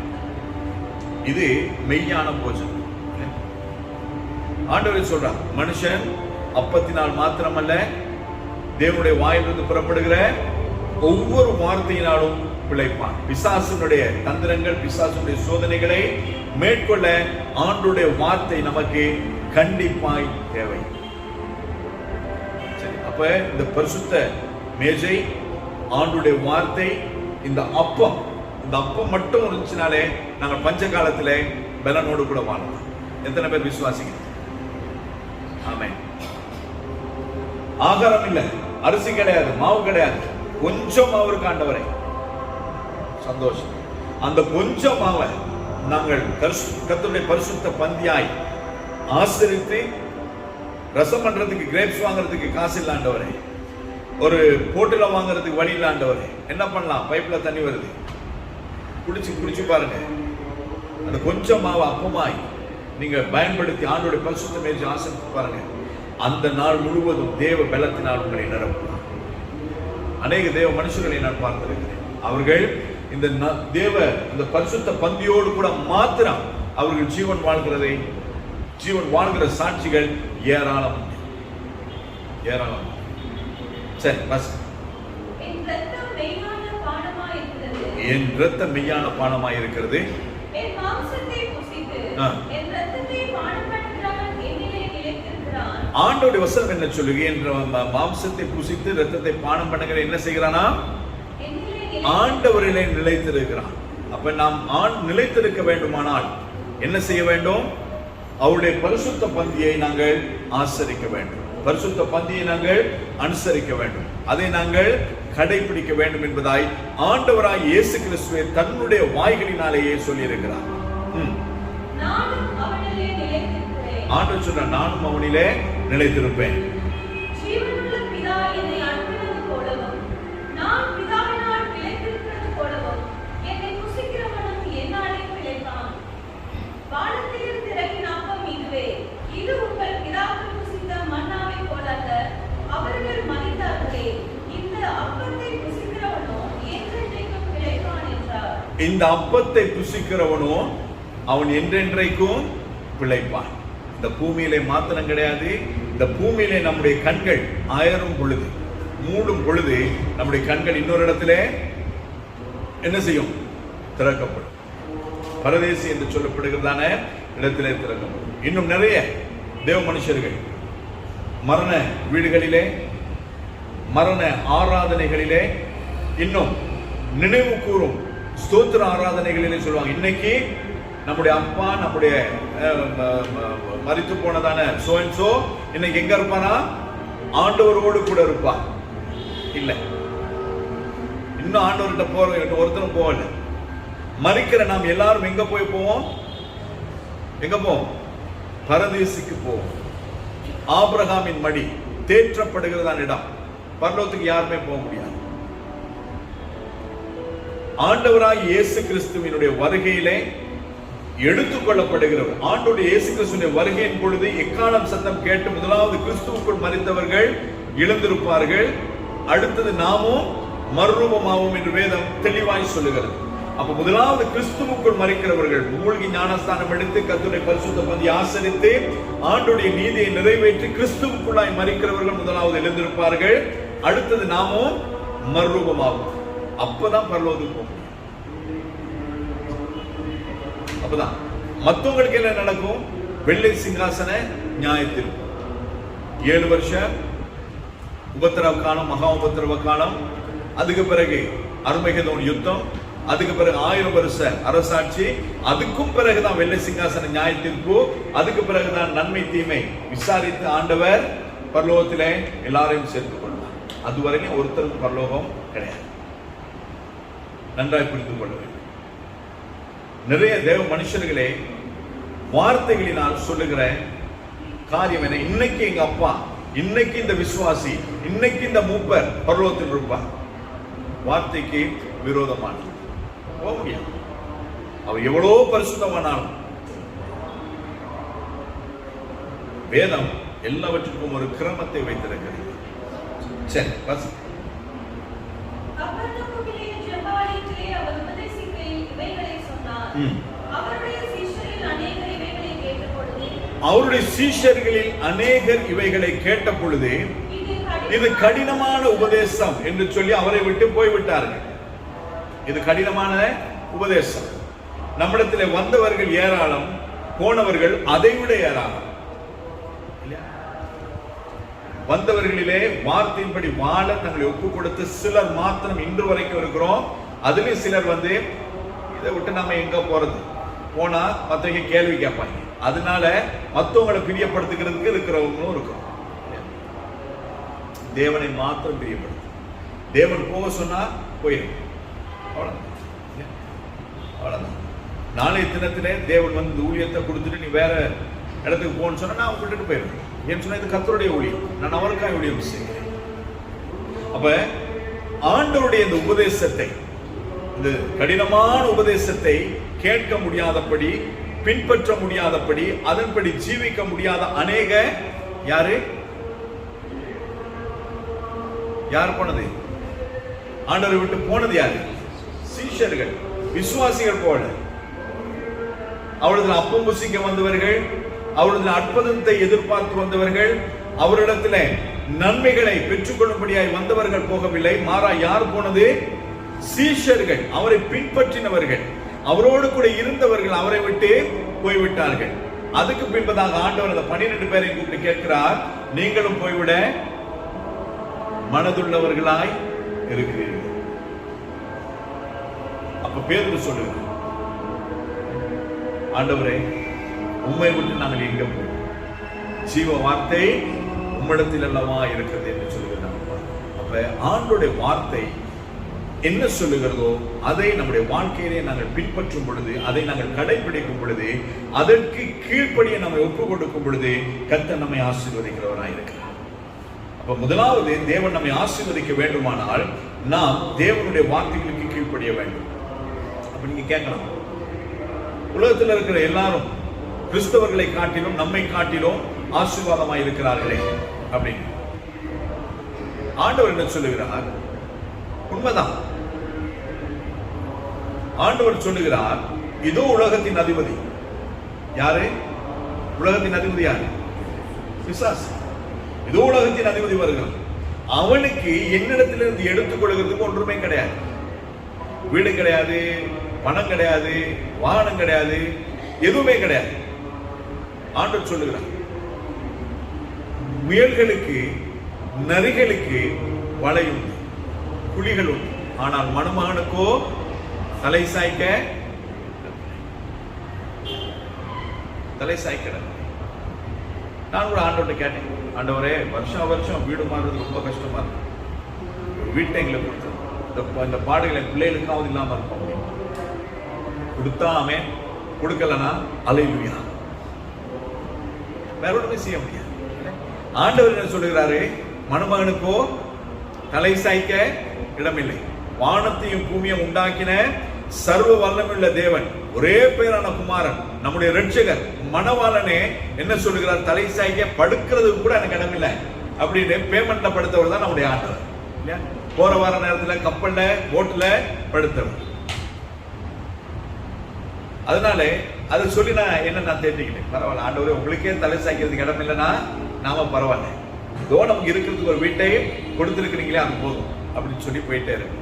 இது மெய்யான போஜனம். ஆண்டவர் சொல்றார், மனுஷன் அப்பத்தினால் மாத்திரமல்ல தேவனுடைய வாயிலிருந்து புறப்படுகிற ஒவ்வொரு வார்த்தையினாலும் பிழைப்பான். பிசாசுடைய தந்திரங்கள், பிசாசுடைய சோதனைகளை மேற்கொள்ள ஆண்டவருடைய வார்த்தை நமக்கு கண்டிப்பாய் தேவை. அப்ப இந்த பரிசுத்த மேஜை, ஆண்டவருடைய வார்த்தை, இந்த அப்பம் மட்டும் இருந்துச்சுனாலே நாங்கள் பஞ்ச காலத்துல பலனோடு கூட வாழலாம். எத்தனை பேர் விசுவாசிங்க? ஆமென். ஆகாரம் இல்லை, அரிசி கிடையாது, மாவு கிடையாது, கொஞ்சம் மாவு ஆண்டவரே, சந்தோஷம். அந்த கொஞ்சம் மாவை நாங்கள் கர்த்தருடைய பரிசுத்த பந்தியாய் ஆசரித்து ரசம் பண்றதுக்கு, கிரேப்ஸ் வாங்குறதுக்கு காசு இல்லாண்டவரே, ஒரு போட்டில வாங்குறதுக்கு வழி இல்லாண்டவரே, என்ன பண்ணலாம்? பைப்ல தண்ணி வருது, குடிச்சு பாருங்க. அந்த கொஞ்சம் மாவு அப்பமாய் நீங்க பயன்படுத்தி ஆண்டோட பரிசுத்த மேஜை ஆசரித்து பாருங்க. அந்த நாள் முழுவதும் தேவ பலத்தினால் உங்களை நிரப்பலாம். அநேக தேவ மனுஷர்களை நான் பார்த்திருக்கிறேன். அவர்கள் இந்த பரிசுத்த பந்தியோடு கூட மாத்திரம் அவர்கள் ஜீவன் வாழ்கிறதை ஜீவன் வாழ்கிற சாட்சிகள் ஏராளம் ஏராளம். சரி, பஸ். என் இரத்தம் மெய்யான பானமாயிருக்கிறது. என் இரத்தம் மெய்யான பானமாயிருக்கிறது. என் மாம்சத்தை புசித்து என் இரத்தத்தை பானம் பண்ணுகிறவன் என்னிலே நிலைத்திருக்கிறான். ஆண்டவருடைய வசனம் என்ன சொல்லுங்க? என்ற மாம்சத்தை புசித்து இரத்தத்தை பானம் பண்ணுகிற என்ன செய்கிறானா? ஆண்டவரிலே நிலைத்திருக்கிறான். அப்ப நாம் நிலைத்திருக்க வேண்டுமானால் என்ன செய்ய வேண்டும்? அவருடைய பரிசுத்த பந்தியை நாங்கள் ஆசரிக்க வேண்டும். பரிசுத்த பந்தியை நாங்கள் அனுசரிக்க வேண்டும். அதை நாங்கள் கடைபிடிக்க வேண்டும் என்பதாய் ஆண்டவராய் இயேசு கிறிஸ்துவே தன்னுடைய வாய்களினாலேயே சொல்லி இருக்கிறார். ஆண்டவர் சொன்ன, நானும் அவனிலே நிலைத்திருப்பேன். இந்த அப்பத்தை புசிக்கிறவனோ அவன் என்றென்றைக்கும் பிழைப்பான். இந்த பூமியிலே மாத்திரம் கிடையாது, இந்த பூமியிலே நம்முடைய கண்கள் ஆயிரம் பொழுது மூடும் பொழுது நம்முடைய கண்கள் இன்னொரு இடத்திலே என்ன செய்யும்? திறக்கப்படும். பரதேசி என்று சொல்லப்படுகிறதான இடத்திலே திறக்கப்படும். இன்னும் நிறைய தேவ மனுஷர்கள் மரண வீடுகளிலே, மரண ஆராதனைகளிலே, இன்னும் நினைவு கூறும் ஸ்தோத்திர ஆராதனைகளிலே சொல்லுவாங்க, இன்னைக்கு நம்முடைய அப்பா, நம்முடைய மரித்து போனதான சோ அண்ட் சோ இன்னைக்கு எங்க இருப்பானா? ஆண்டவரோடு கூட இருப்பா. இல்ல, இன்னும் ஆண்டவர்கிட்ட போற ஒருத்தரும் போகல. மரிக்கிற நாம் எல்லாரும் எங்க போய் போவோம்? எங்க போவோம்? பரதேசிக்கு போவோம். ஆபிரகாமின் மடி தேற்றப்படுகிறதான இடம். பரலோகத்துக்கு யாருமே போக முடியாது. ஆண்டவராய் இயேசு கிறிஸ்துவினுடைய வருகையிலே எடுத்துக்கொள்ளப்படுகிறவர். ஆண்டவருடைய இயேசு கிறிஸ்துவின் வருகையின் பொழுது எக்காலம் சத்தம் கேட்டு முதலாவது கிறிஸ்துவுக்குள் மரித்தவர்கள் எழுந்திருப்பார்கள். அடுத்தது நாமும் மறுரூபமாவோம் என்று வேதம் தெளிவாய் சொல்லுகிறது. அப்ப முதலாவது கிறிஸ்துவுக்குள் மரிக்கிறவர்கள் மூழ்கி ஞானஸ்தானம் எடுத்து கர்த்தருடைய பரிசுத்த பந்தி ஆசரித்து ஆண்டவருடைய நீதியை நிறைவேற்றி கிறிஸ்துவுக்குள்ளாய் மரிக்கிறவர்கள் முதலாவது எழுந்திருப்பார்கள். அடுத்தது நாமும் மறுரூபமாகும். அப்பதான் பரலோகத்துக்கு போகும். அப்பதான் மற்றவங்களுக்கு என்ன நடக்கும்? வெள்ளை சிங்காசன நியாயத்தீர்ப்பு, 7 வருஷம் உபத்திரவ காலம், மகா உபத்திரவ காலம், அதுக்கு பிறகு அர்மகெதோன் யுத்தம், அதுக்கு பிறகு 1000 வருஷ அரசாட்சி, அதுக்கும் பிறகுதான் வெள்ளை சிங்காசன நியாயத்தீர்ப்பு, அதுக்கு பிறகுதான் நன்மை தீமை விசாரித்து ஆண்டவர் பரலோகத்திலே எல்லாரையும் சேர்த்துக் கொள்வார். அதுவரைக்கும் ஒருத்தருக்கு பரலோகம் கிடையாது. நன்றாய் புரிந்து கொள்ள வேண்டும். நிறைய தேவ மனுஷர்களே வார்த்தைகளினால் சொல்லுகிற காரியம் என்ன? இன்னைக்கு எங்க அப்பா, இன்னைக்கு இந்த விசுவாசி, இன்னைக்கு இந்த மூப்பர் பரலோகத்தில் இருப்பார். வார்த்தைக்கு விரோதமான போக முடியாது. அவர் எவ்வளவு பரிசுத்தமானாலும் வேதம் எல்லாவற்றுக்கும் ஒரு கிரமத்தை வைத்திருக்கிறது. சரி, பஸ். அவருடைய சீஷர்களில் அநேகர் இவைகளை கேட்ட பொழுது இது கடினமான உபதேசம் என்று சொல்லி அவரை விட்டு போய்விட்டார்கள். இது கடினமான உபதேசம். நம்மிடத்தில் வந்தவர்கள் ஏராளம், போனவர்கள் அதைவிட ஏராளம். வந்தவர்களிலே வார்த்தையின்படி வாழ தங்களை ஒப்பு கொடுத்து சிலர் மாத்திரம் இன்று வரைக்கும் இருக்கிறோம். அதுலயும் சிலர் வந்து இதை விட்டு நாம எங்க போறது, போனா மற்றவங்க கேள்வி கேட்பாங்க, அதனால மற்றவங்களை பிரியப்படுத்துகிறதுக்கு இருக்கிறவங்களும் இருக்கும். தேவனை மாத்திரம் பிரியப்படுத்து. தேவன் போக சொன்னா போயிடும். அவ்வளவுதான். நாளைய தினத்திலே தேவன் வந்து ஊழியத்தை கொடுத்துட்டு நீ வேற இடத்துக்கு போன்னு சொன்னா நான் விட்டுட்டு போயிடுவேன். ஏன்னு சொன்னா இது கர்த்தருடைய ஊழியம், நான் அவருக்காக ஊழியம் செய்கிறேன். அப்ப ஆண்டவருடைய இந்த உபதேசத்தை, இந்த கடினமான உபதேசத்தை கேட்க முடியாதபடி, பின்பற்ற முடியாதபடி, அதன்படி ஜீவிக்க முடியாத அநேக யாரு யார் போனது? ஆண்டவரை விட்டு போனது யாரு? சீஷர்கள், விசுவாசிகள் போல. அவளது அப்பம் புசிக்க வந்தவர்கள் அவரது அற்புதத்தை எதிர்பார்த்து வந்தவர்கள், அவரிடத்தில் நன்மைகளை பெற்றுக்கொள்ளும்படியாய் வந்தவர்கள் போகவில்லை. மாறா யார் போனது? சீஷர்கள், அவரை பின்பற்றினவர்கள், அவரோடு கூட இருந்தவர்கள் அவரை விட்டு போய்விட்டார்கள். அதுக்கு பின்பதாக ஆண்டவர் அந்த 12 பேரை கூப்பிட்டு கேட்கிறார், நீங்களும் போய்விட மனதுள்ளவர்களாய் இருக்கிறீர்கள். அப்ப பேதுரு சொல்லுங்க, ஆண்டவரே உம்மை விட்டு நாங்கள் எங்க போவோம்? ஜீவ வார்த்தை உம்மிடத்தில் அல்லவா இருக்கிறது என்று சொல்லுகிறார். அப்ப ஆண்டோடைய வார்த்தை என்ன சொல்லுகிறதோ அதை நம்முடைய வாழ்க்கையிலே நாங்கள் பின்பற்றும் பொழுது, அதை நாங்கள் கடைபிடிக்கும் பொழுது, அதற்கு கீழ்ப்படிய நம்மை ஒப்புக் கொடுக்கும் பொழுது கர்த்தர் நம்மை ஆசீர்வதிக்கிறவராய் இருக்கிறார். அப்ப முதலாவது, தேவன் நம்மை ஆசீர்வதிக்க வேண்டுமானால் நாம் தேவனுடைய வார்த்தைகளுக்கு கீழ்ப்படிய வேண்டும். அப்ப நீங்க கேட்கலாம், உலகத்தில் இருக்கிற எல்லாரும் கிறிஸ்தவர்களை காட்டிலும் நம்மை காட்டிலும் ஆசீர்வாதமாய் இருக்கிறார்களே அப்படின்னு. ஆண்டவர் என்ன சொல்லுகிறார்? உண்மைதான். ஆண்டவர் சொல்லுகிறார், இதோ உலகத்தின் அதிபதி. யாரு உலகத்தின் அதிபதி? யாரு? பிசாசு. இதோ உலகத்தின் அதிபதி வருகிறான். அவனுக்கு என்னிடத்திலிருந்து எடுத்துக் கொள்கிறதுக்கு ஒன்றுமே கிடையாது. வீடு கிடையாது, பணம் கிடையாது, வாகனம் கிடையாது, எதுவுமே கிடையாது. ஆண்டவர் சொல்லுகிறார், முயல்களுக்கு நரிகளுக்கு வலையும் குழிகளும், ஆனால் மணமகனுக்கோ தலை சாய்க்க நான் கூட ஆண்டவர்கிட்ட கேட்டேன், ஆண்டவரே வருஷம் வருஷம் வீடு மாறுறது ரொம்ப கஷ்டமா இருக்கு, வீட்டை எங்களுக்கு கொடுத்து இந்த பாடுகளை பிள்ளைகளுக்காவது இல்லாம இருப்போம். கொடுத்தா அவன், கொடுக்கலனா அல்லேலூயா, வேற ஒன்றுமே செய்ய முடியாது. ஆண்டவர் என்ன சொல்லுகிறாரு? மணமகனுக்கோ தலை சாய்க்க இடமில்லை. வானத்தையும் பூமியும் உண்டாக்கின சர்வ வல்லமையுள்ள தேவன், ஒரே பேரான குமாரன், நம்முடைய ரட்சகர், மணவாளனே என்ன சொல்லுகிறார்? தலை சாய்க்க படுக்கிறதுக்கு கூட எனக்கு இடமில்லை அப்படின்னு பேமெண்ட்ல படுத்தவர் தான் நம்முடைய ஆண்டவர். இல்லையா? போற வர நேரத்துல கப்பல்ல போட்ல படுத்தவர். அதனால அதை சொல்லி நான் தேடிக்கிட்டேன். பரவாயில்ல ஆண்டவரே, உங்களுக்கே தலை சாய்க்கிறதுக்கு இடம் இல்லைன்னா நாம பரவாயில்ல, இதோ நமக்கு இருக்கிறதுக்கு ஒரு வீட்டை கொடுத்திருக்கிறீங்களே அது போதும் அப்படின்னு சொல்லி போயிட்டே இருக்கு.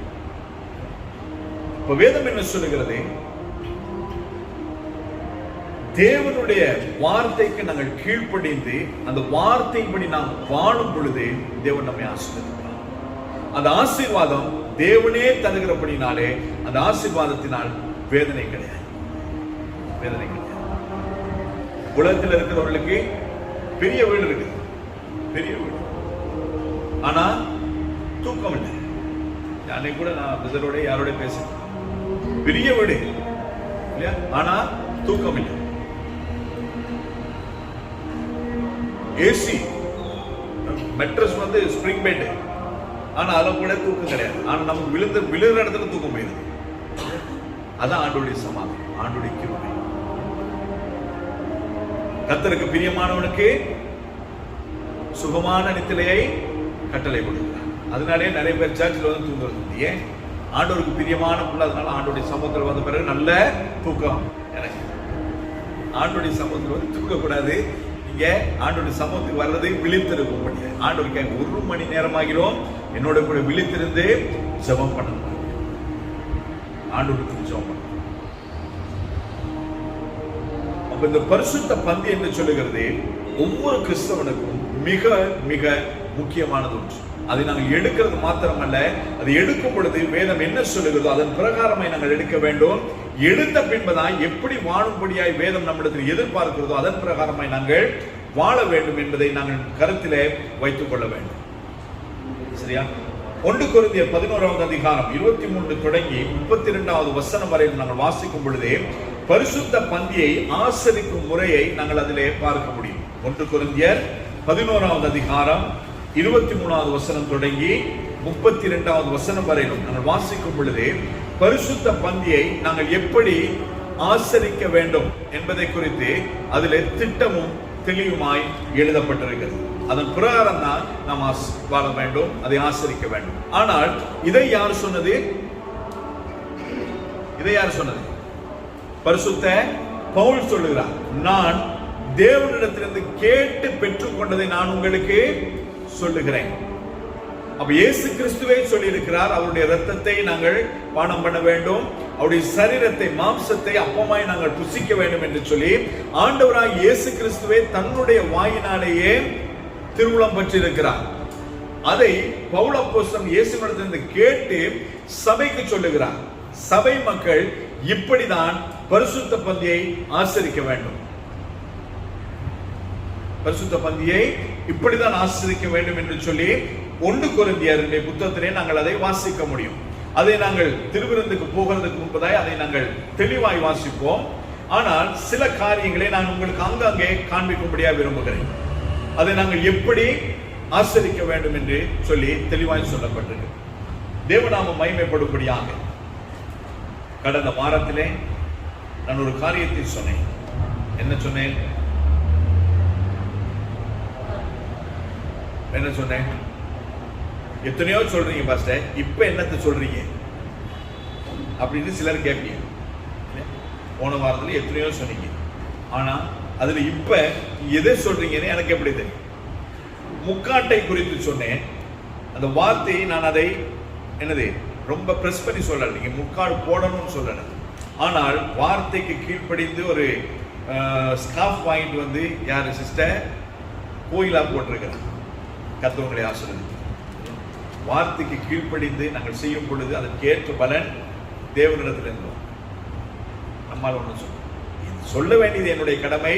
இப்ப வேதம் என்ன சொல்லுகிறது? தேவனுடைய வார்த்தைக்கு நாங்கள் கீழ்ப்படிந்து அந்த வார்த்தைப்படி நாம் வாழும் பொழுது தேவன் நம்மை ஆசீர்வதிப்பார். அந்த ஆசீர்வாதம் தேவனே தருகிறபடினாலே அந்த ஆசீர்வாதத்தினால் வேதனை கிடையாது. வேதனை கிடையாது. உலகத்தில் இருக்கிறவர்களுக்கு பெரிய வீடு இருக்கு, பெரிய வீடு, ஆனா தூக்கம் இல்லை. அன்னைக்கு கூட நான் பிரதரோட யாரோட பேசுறேன், பெரிய வீடு இல்லையா, ஆனா தூக்கம் இல்லை. ஏசி மெட்ரஸ் வந்து ஸ்ப்ரிங் பெட், ஆனா அதுல கூட தூக்கம் கிடையாது. ஆனா நமக்கு விழுற இடத்துல தூக்கம் போயிருது. அதான் ஆண்டோடைய சமாதானம், ஆண்டோடைய கிருபை. கர்த்தருக்கு பிரியமானவனுக்கு சுகமான நித்திரையை கட்டளை கொடுக்கிறார். அதனாலே நிறைய பேர் சர்ச்சில் வந்து தூங்குறது. ஏன்? ஆண்டவருக்கு பிரியமான பிள்ளை, அதனால ஆண்டோடைய சமூகத்தில் வந்த பிறகு நல்ல தூக்கம். எனக்கு ஆண்டோடைய சமூகத்தில் வந்து தூக்கக்கூடாது. இங்க ஆண்டோடைய சமூகத்துக்கு வர்றது விழித்திருக்கும் முடியாது. ஆண்டவருக்கு 1 மணி நேரமாகிலும் என்னோட கூட விழித்திருந்து ஜெபம் பண்ணணும். ஆண்டவருக்கு ஜெபம் பண்ணணும். அப்ப இந்த பரிசுத்த பந்தி என்று சொல்லுகிறது ஒவ்வொரு கிறிஸ்தவனுக்கும் மிக மிக முக்கியமானது ஒன்று. அதை நாங்கள் எடுக்கிறது மாத்திரமல்ல, அதை எடுக்கும் பொழுது வேதம் என்ன சொல்லுகிறதோ அதன் பிரகாரமாய் நாங்கள் எடுக்க வேண்டும். எடுத்த பின்பதான் எப்படி வாழும்படியாய் வேதம் நம்மிடத்தில் எதிர்பார்க்கிறதோ அதன் பிரகாரமாய் நாங்கள் வாழ வேண்டும் என்பதை நாங்கள் கருத்திலே வைத்துக் கொள்ள வேண்டும். சரியா? 1 கொரிந்தியர் 11வது அதிகாரம் 23 தொடங்கி 32வது வசனம் வரை நாங்கள் வாசிக்கும் பொழுதே பரிசுத்த பந்தியை ஆசரிக்கும் முறையை நாங்கள் அதிலே பார்க்க முடியும். 1 கொரிந்தியர் 11வது அதிகாரம் 23வது வசனம் தொடங்கி 32வது வசனம் வரையிலும் நாங்கள் வாசிக்கும் பொழுதே பரிசுத்த பந்தியை நாங்கள் எப்படி ஆசரிக்க வேண்டும் என்பதை குறித்து அதிலே திட்டமும் தெளிவுமாய் எழுதப்பட்டிருக்கிறது. அதன் பிரகாரம் தான் நாம் வாழ வேண்டும், அதை ஆசரிக்க வேண்டும். ஆனால் இதை யார் சொன்னது? பரிசுத்த பவுல் சொல்லுகிறார், நான் தேவனிடத்திலிருந்து கேட்டு பெற்றுக்கொண்டதை நான் உங்களுக்கு சொல்லுகிறேன். அப்ப இயேசு கிறிஸ்துவே சொல்லி இருக்கிறார், அவருடைய இரத்தத்தை நாங்கள் பானம் பண்ண வேண்டும், அவருடைய சரீரத்தை மாம்சத்தை அப்பமாய் நாங்கள் புசிக்க வேண்டும் என்று சொல்லி ஆண்டவராய் இயேசு கிறிஸ்துவே தன்னுடைய வாயினாலேயே திருவுளம் பெற்றிருக்கிறார். அதை பவுல் அப்போஸ்தலன் இயேசுவிடத்திலிருந்து கேட்டு சபைக்கு சொல்லுகிறார். சபை மக்கள் இப்படிதான் பரிசுத்த பந்தியை ஆசரிக்க வேண்டும், பரிசுத்த பந்தியை இப்படிதான் ஆசரிக்க வேண்டும் என்று சொல்லி 1 கொரிந்தியருடைய புத்தகத்திலே நாங்கள் அதை வாசிக்க முடியும். அதை நாங்கள் திருவிருந்துக்கு போகிறதுக்கு முன்பதாய் அதை நாங்கள் தெளிவாய் வாசிப்போம். ஆனால் சில காரியங்களை நான் உங்களுக்கு ஆங்காங்கே காண்பிக்கும்படியாக விரும்புகிறேன். அதை நாங்கள் எப்படி ஆசரிக்க வேண்டும் என்று சொல்லி தெளிவாய் சொல்லப்பட்டிருக்கு. தேவநாமம் மகிமைப்படும்படியாக கடந்த வாரத்திலே நான் ஒரு காரியத்தை சொன்னேன். என்ன சொன்னேன்? என்ன சொன்னேன்? எத்தனையோ சொல்றீங்க பாஸ்டர், இப்ப என்னத்தை சொல்றீங்க அப்படின்னு சிலர் கேட்பீங்க. போன வாரத்துல எத்தனையோ சொன்னீங்க, ஆனா அதுல இப்ப எதை சொல்றீங்கன்னு எனக்கு எப்படி தெரியும்? முக்காட்டை குறித்து சொன்னேன். அந்த வார்த்தையை நான் அதை என்னது ரொம்ப பிரஸ் பண்ணி சொல்லல, நீங்க முக்காடு போடணும்னு சொல்லல. ஆனால் வார்த்தைக்கு கீழ்ப்படிந்து ஒரு ஸ்கார்ஃப் வாங்கிட்டு வந்து யாரு சிஸ்டர் கோயிலா போட்டிருக்கிறார். கர்த்தவங்களை ஆசீர்வதிப்பார். வார்த்தைக்கு கீழ்ப்படிந்து நாங்கள் செய்யும் பொழுது அதற்கேற்ற பலன் தேவனிடத்திலிருந்து நம்மால் ஒன்று சொல்ல வேண்டியது என்னுடைய கடமை,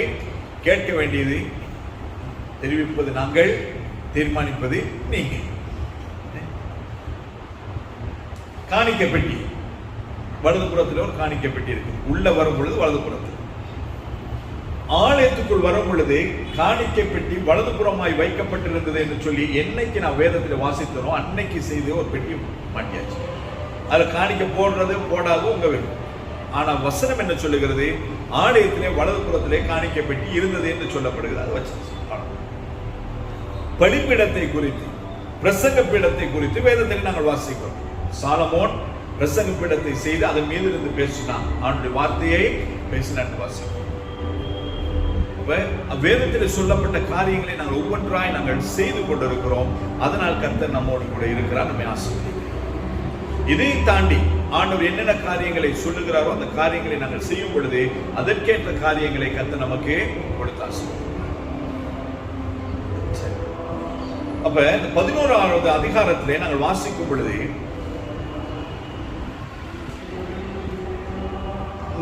கேட்க வேண்டியது தெரிவிப்பது நாங்கள், தீர்மானிப்பது நீங்க. காணிக்கை பெட்டி வலதுபுறத்தில் ஒரு காணிக்கை பெட்டி இருக்கு. உள்ள வரும் பொழுது வலதுபுறத்தில், ஆலயத்துக்குள் வரும் பொழுது காணிக்கை பெட்டி வலதுபுறமாய் வைக்கப்பட்டிருந்தது என்று சொல்லி என்னைக்கு நான் வேதத்தில் வாசித்தனோ அன்னைக்கு செய்து ஒரு பெட்டி மாட்டியாச்சு. அதுல காணிக்கை போடுறது போடாது உங்க விருப்பம். ஆனா வசனம் என்ன சொல்லுகிறது? ஆலயத்திலே வலதுபுறத்திலே காணிக்கை பெட்டி இருந்தது என்று சொல்லப்படுகிறது. அது வச்சு பலிபீடத்தை குறித்து, பிரசங்க பீடத்தை குறித்து வேதத்தில் நாங்கள் வாசிக்கிறோம். சாலமோன் பிரசங்க பீடத்தை செய்து அதன் மீது இருந்து பேசினான், அவனுடைய வார்த்தையை பேசினான் வாசிக்கிறோம். வேதத்தில் சொல்லப்பட்ட காரியங்களை நாங்கள் ஒவ்வொன்றாய் நாங்கள் செய்து கொண்டிருக்கிறோம். அதனால் கர்த்தர் நம்மோடு கூட இருக்கிறார், நம்மை ஆசீர்வதிக்கிறார். இதை தாண்டி ஆண்டவர் என்னென்ன காரியங்களை சொல்லுகிறாரோ அந்த காரியங்களை நாங்கள் செய்யும் பொழுது அதற்கேற்ற காரியங்களை கர்த்தர் நமக்கு கொடுத்தார். அப்ப இந்த 11வது அதிகாரத்திலே நாங்கள் வாசிக்கும் பொழுது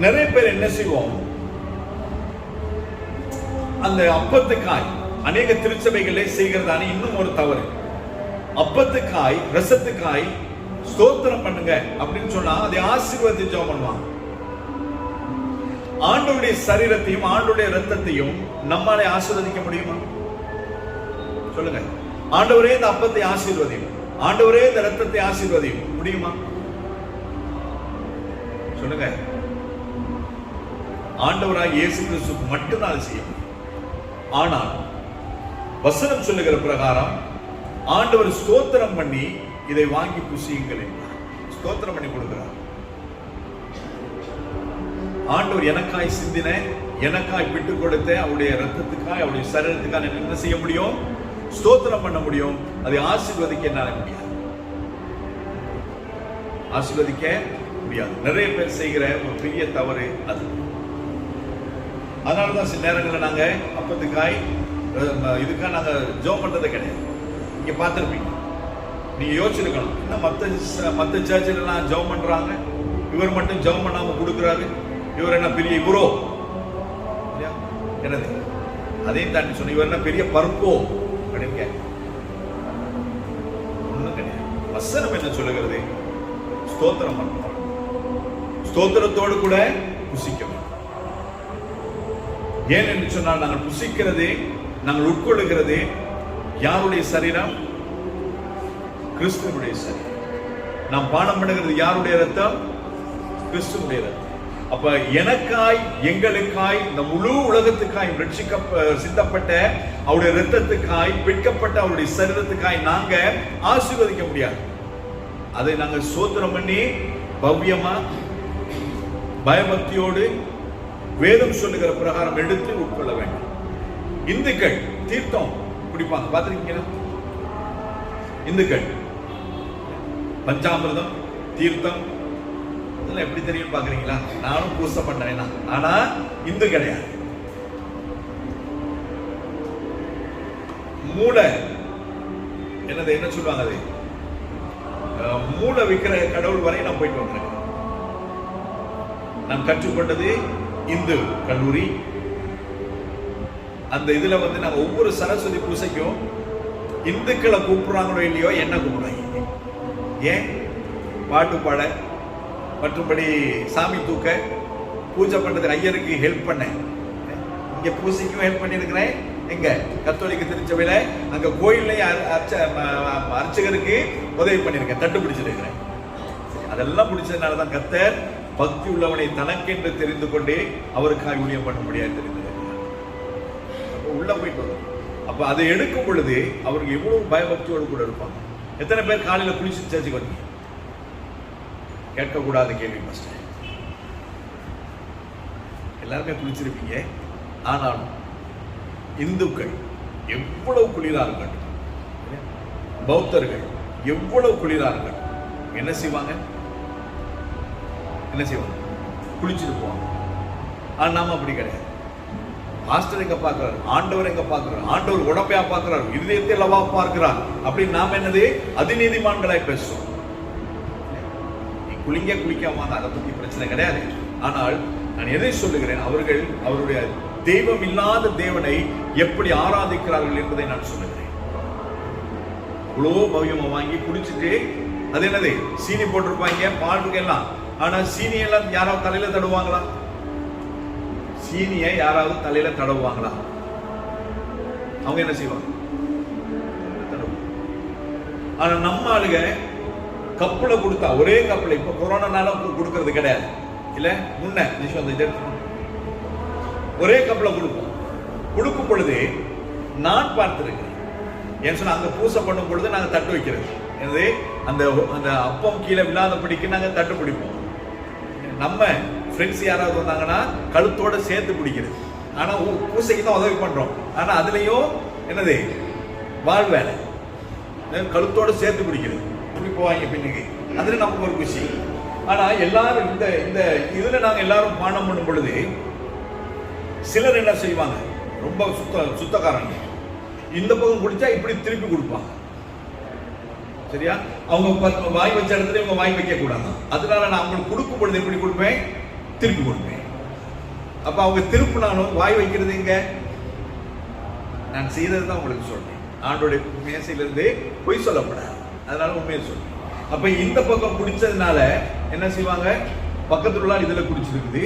நிறைய பேர் என்ன செய்வோம், அந்த அப்பத்துக்காய் அநேக திருச்சபைகளே செய்கிறதான இன்னும் ஒரு தவறு. அப்பத்துக்காய் ரசத்துக்காய் ஸ்தோத்திரம் பண்ணுங்க அப்படின்னு சொன்னா அதை ஆசீர்வாதத்தை ஜெபம் பண்ணுவாங்க. ஆண்டவருடைய சரீரத்தையும் ஆண்டவருடைய இரத்தத்தையும் நம்மாலே ஆசீர்வதிக்க முடியுமா? சொல்லுங்க. ஆண்டவரே இந்த அப்பத்தை ஆசீர்வதியும், ஆண்டவரே இந்த இரத்தத்தை ஆசீர்வதியும் முடியுமா? சொல்லுங்க. ஆண்டவராய் இயேசு கிறிஸ்துவுக்கு மட்டும்தான் செய்யும். ஆனால் வசனம் சொல்லுகிற பிரகாரம் ஆண்டவர் ஸ்தோத்திரம் பண்ணி இதை வாங்கி புசியுங்கள் என்றார். ஸ்தோத்திரம் பண்ணி கொடுக்கிறார். ஆண்டவர் எனக்காய் சிந்தின, எனக்காய் விட்டு கொடுத்த அவருடைய ரத்தத்துக்காய் அவருடைய சரீரத்துக்காக என்ன செய்ய முடியும்? ஸ்தோத்திரம் பண்ண முடியும். அதை ஆசீர்வதிக்க என்னால முடியாது, ஆசீர்வதிக்க முடியாது. நிறைய பேர் செய்கிற ஒரு பெரிய தவறு அது. அதனாலதான் சில நேரங்களில் நாங்க அப்பத்துக்காய் இதுக்காக நாங்க ஜெபம் பண்றதே கிடையாது. நீங்க பார்த்திருப்பீங்க, நீங்க யோசிச்சிருக்கணும், என்ன மற்ற சர்ச்சில் எல்லாம் ஜெபம் பண்றாங்க, இவர் மட்டும் ஜெபம் பண்ணாம கொடுக்குறாரு, இவர் என்ன பெரிய இவரோ என்னது? அதையும் தாண்டி சொன்ன இவர் என்ன பெரிய பருப்போ அப்படின்னு கேட்க ஒண்ணும் கிடையாது. வசனம் என்ன சொல்லுகிறது? ஸ்தோத்திரம் பண்ணணும், ஸ்தோத்திரத்தோடு கூட புசிக்க வேண்டும். ஏன் என்று சொன்னால் நாங்கள் புசிக்கிறது, நாங்கள் உட்கொள்ளுகிறது யாருடைய சரீரம்? கிறிஸ்துவுடைய சரீரம். நாம் பானம் பண்ணுகிறது யாருடைய ரத்தம்? கிறிஸ்துவுடைய ரத்தம். அப்ப எனக்காய் எங்களுக்காய் இந்த முழு உலகத்துக்காய் சிந்தப்பட்ட அவருடைய ரத்தத்துக்காய் பிடிக்கப்பட்ட அவருடைய சரீரத்துக்காய் நாங்க ஆசீர்வதிக்க முடியாது. அதை நாங்கள் ஸ்தோத்திரம் பண்ணி பவ்யமா பயபக்தியோடு வேதம் சொல்லுகிற பிரகாரம் எடுத்து உட்கொள்ள வேண்டும். இந்துக்கள் தீர்த்தம் குடிப்பாங்க, பார்த்திருக்கீங்களா? இந்துக்கள் பஞ்சாமிர்தம், தீர்த்தம் இதெல்லாம் எப்படி தெரியும் பாக்குறீங்களா? நானும் பூசை பண்ணேன், ஆனா இந்து கிடையாது. மூளை என்னது, என்ன சொல்லுவாங்க, அது மூளை விற்கிற கடவுள் வரை நான் போயிட்டு வந்திருக்கேன். நான் கற்றுக்கொண்டது இந்து கல்லூரி. அந்த இதுல நாங்க ஒவ்வொரு சரஸ்வதி பூசைக்கும் இந்துக்களை கூப்பிடுறாங்களோ இல்லையோ என்ன கூப்பிடுறாங்க. ஏன்? பாட்டு பாட, மற்றபடி சாமி தூக்க, பூஜை பண்றதுக்கு ஐயருக்கு ஹெல்ப் பண்ண. இங்க பூசைக்கும் ஹெல்ப் பண்ணிருக்கிறேன். எங்க கத்தோலிக்க திருச்சபையில அங்க கோயில்லையும் அர்ச்சகருக்கு உதவி பண்ணிருக்கேன், தட்டு பிடிச்சிருக்கிறேன். அதெல்லாம் பிடிச்சதுனாலதான் கர்த்தர் பக்தி உள்ளவனை தனக்கென்று தெரிந்து கொண்டே அவருக்காக ஊழியம் பண்ண முடியாது தெரிந்திருக்கிறார். உள்ள போயிட்டு வரும். அப்ப அதை எடுக்கும் பொழுது அவருக்கு எவ்வளவு பயபக்தியோடு கூட இருப்பாங்க. எத்தனை பேர் காலையில குளிச்சு சேர்ச்சுக்கு வந்தீங்க? கேட்கக்கூடாத கேள்வி மாஸ்டர். எல்லாருமே குளிச்சிருப்பீங்க. ஆனாலும் இந்துக்கள் எவ்வளவு குளிரார்கள், பௌத்தர்கள் எவ்வளவு குளிரார்கள், என்ன செய்வாங்க? குளிச்சுட்டு போவாங்க. ஆனா நாம அப்படி கிடையாது. மாஸ்டர் எங்க பார்க்கிறார், ஆண்டவர் எங்க பார்க்கிறார், ஆண்டவர் உடம்பையா பார்க்கிறார், இருதயத்தை அல்லவா பார்க்கிறார். அப்படி நாம என்னது அதிநீதிமான்களாய் பேசுவோம். குளிங்க குளிக்காம அதை பத்தி பிரச்சனை கிடையாது. ஆனால் நான் எதை சொல்லுகிறேன், அவர்கள் அவருடைய தெய்வம் இல்லாத தேவனை எப்படி ஆராதிக்கிறார்கள் என்பதை நான் சொல்லுகிறேன். இவ்வளோ பவியமா வாங்கி குடிச்சிட்டு அது என்னது சீனி போட்டிருப்பாங்க, பால் எல்லாம். ஆனா சீனி எல்லாம் யாராவது தலையில தடுவாங்களா? சீனியை யாராவது தலையில தடவுவாங்களா? அவங்க என்ன செய்வாங்க? ஆனா நம்ம ஆளுங்க கப்புல கொடுத்தா, ஒரே கப்புல, இப்ப கொரோனானால கொடுக்கறது கிடையாது இல்ல, முன்ன ஒரே கப்புல கொடுப்போம். கொடுக்கும் பொழுது நான் பார்த்திருக்கிறேன். ஏன் சொன்னா அங்க பூசை பண்ணும் பொழுது நாங்க தட்டு வைக்கிறது என்னது, அந்த அந்த அப்பம் கீழே விழாதபடிக்கு நாங்க தட்டு பிடிப்போம். நம்ம ஃப்ரெண்ட்ஸ் யாராவது வந்தாங்கன்னா கழுத்தோட சேர்த்து பிடிக்கிறது. ஆனா பூசைக்கு தான் உதவி பண்றோம். ஆனா அதுலயும் என்னது வாழ் வேலை, கழுத்தோட சேர்த்து பிடிக்கிறது. இப்படி போவாங்க பின்னுக்கு, அதுல நமக்கு ஒரு குஷி. ஆனா எல்லாரும் இந்த இந்த இதுல நாங்க எல்லாரும் பானம் பண்ணும் பொழுது சிலர் என்ன செய்வாங்க, ரொம்ப சுத்தக்காரங்க, இந்த பக்கம் குடிச்சா இப்படி திருப்பி கொடுப்பாங்க. சரியா? அவங்க வாய் வச்ச இடத்துல இவங்க வாய் வைக்க கூடாது. அதனால நான் அவங்களுக்கு கொடுக்கும் பொழுது எப்படி கொடுப்பேன்? திருப்பி கொடுப்பேன். அப்ப அவங்க திருப்பினாலும் வாய் வைக்கிறது எங்க? நான் செய்ததுதான் உங்களுக்கு சொல்றேன். ஆண்டோடைய மேசையிலிருந்து பொய் சொல்லப்படாது, அதனால உண்மையை சொல்றேன். அப்ப இந்த பக்கம் குடிச்சதுனால என்ன செய்வாங்க, பக்கத்துல உள்ள இதுல குடிச்சிருக்குது,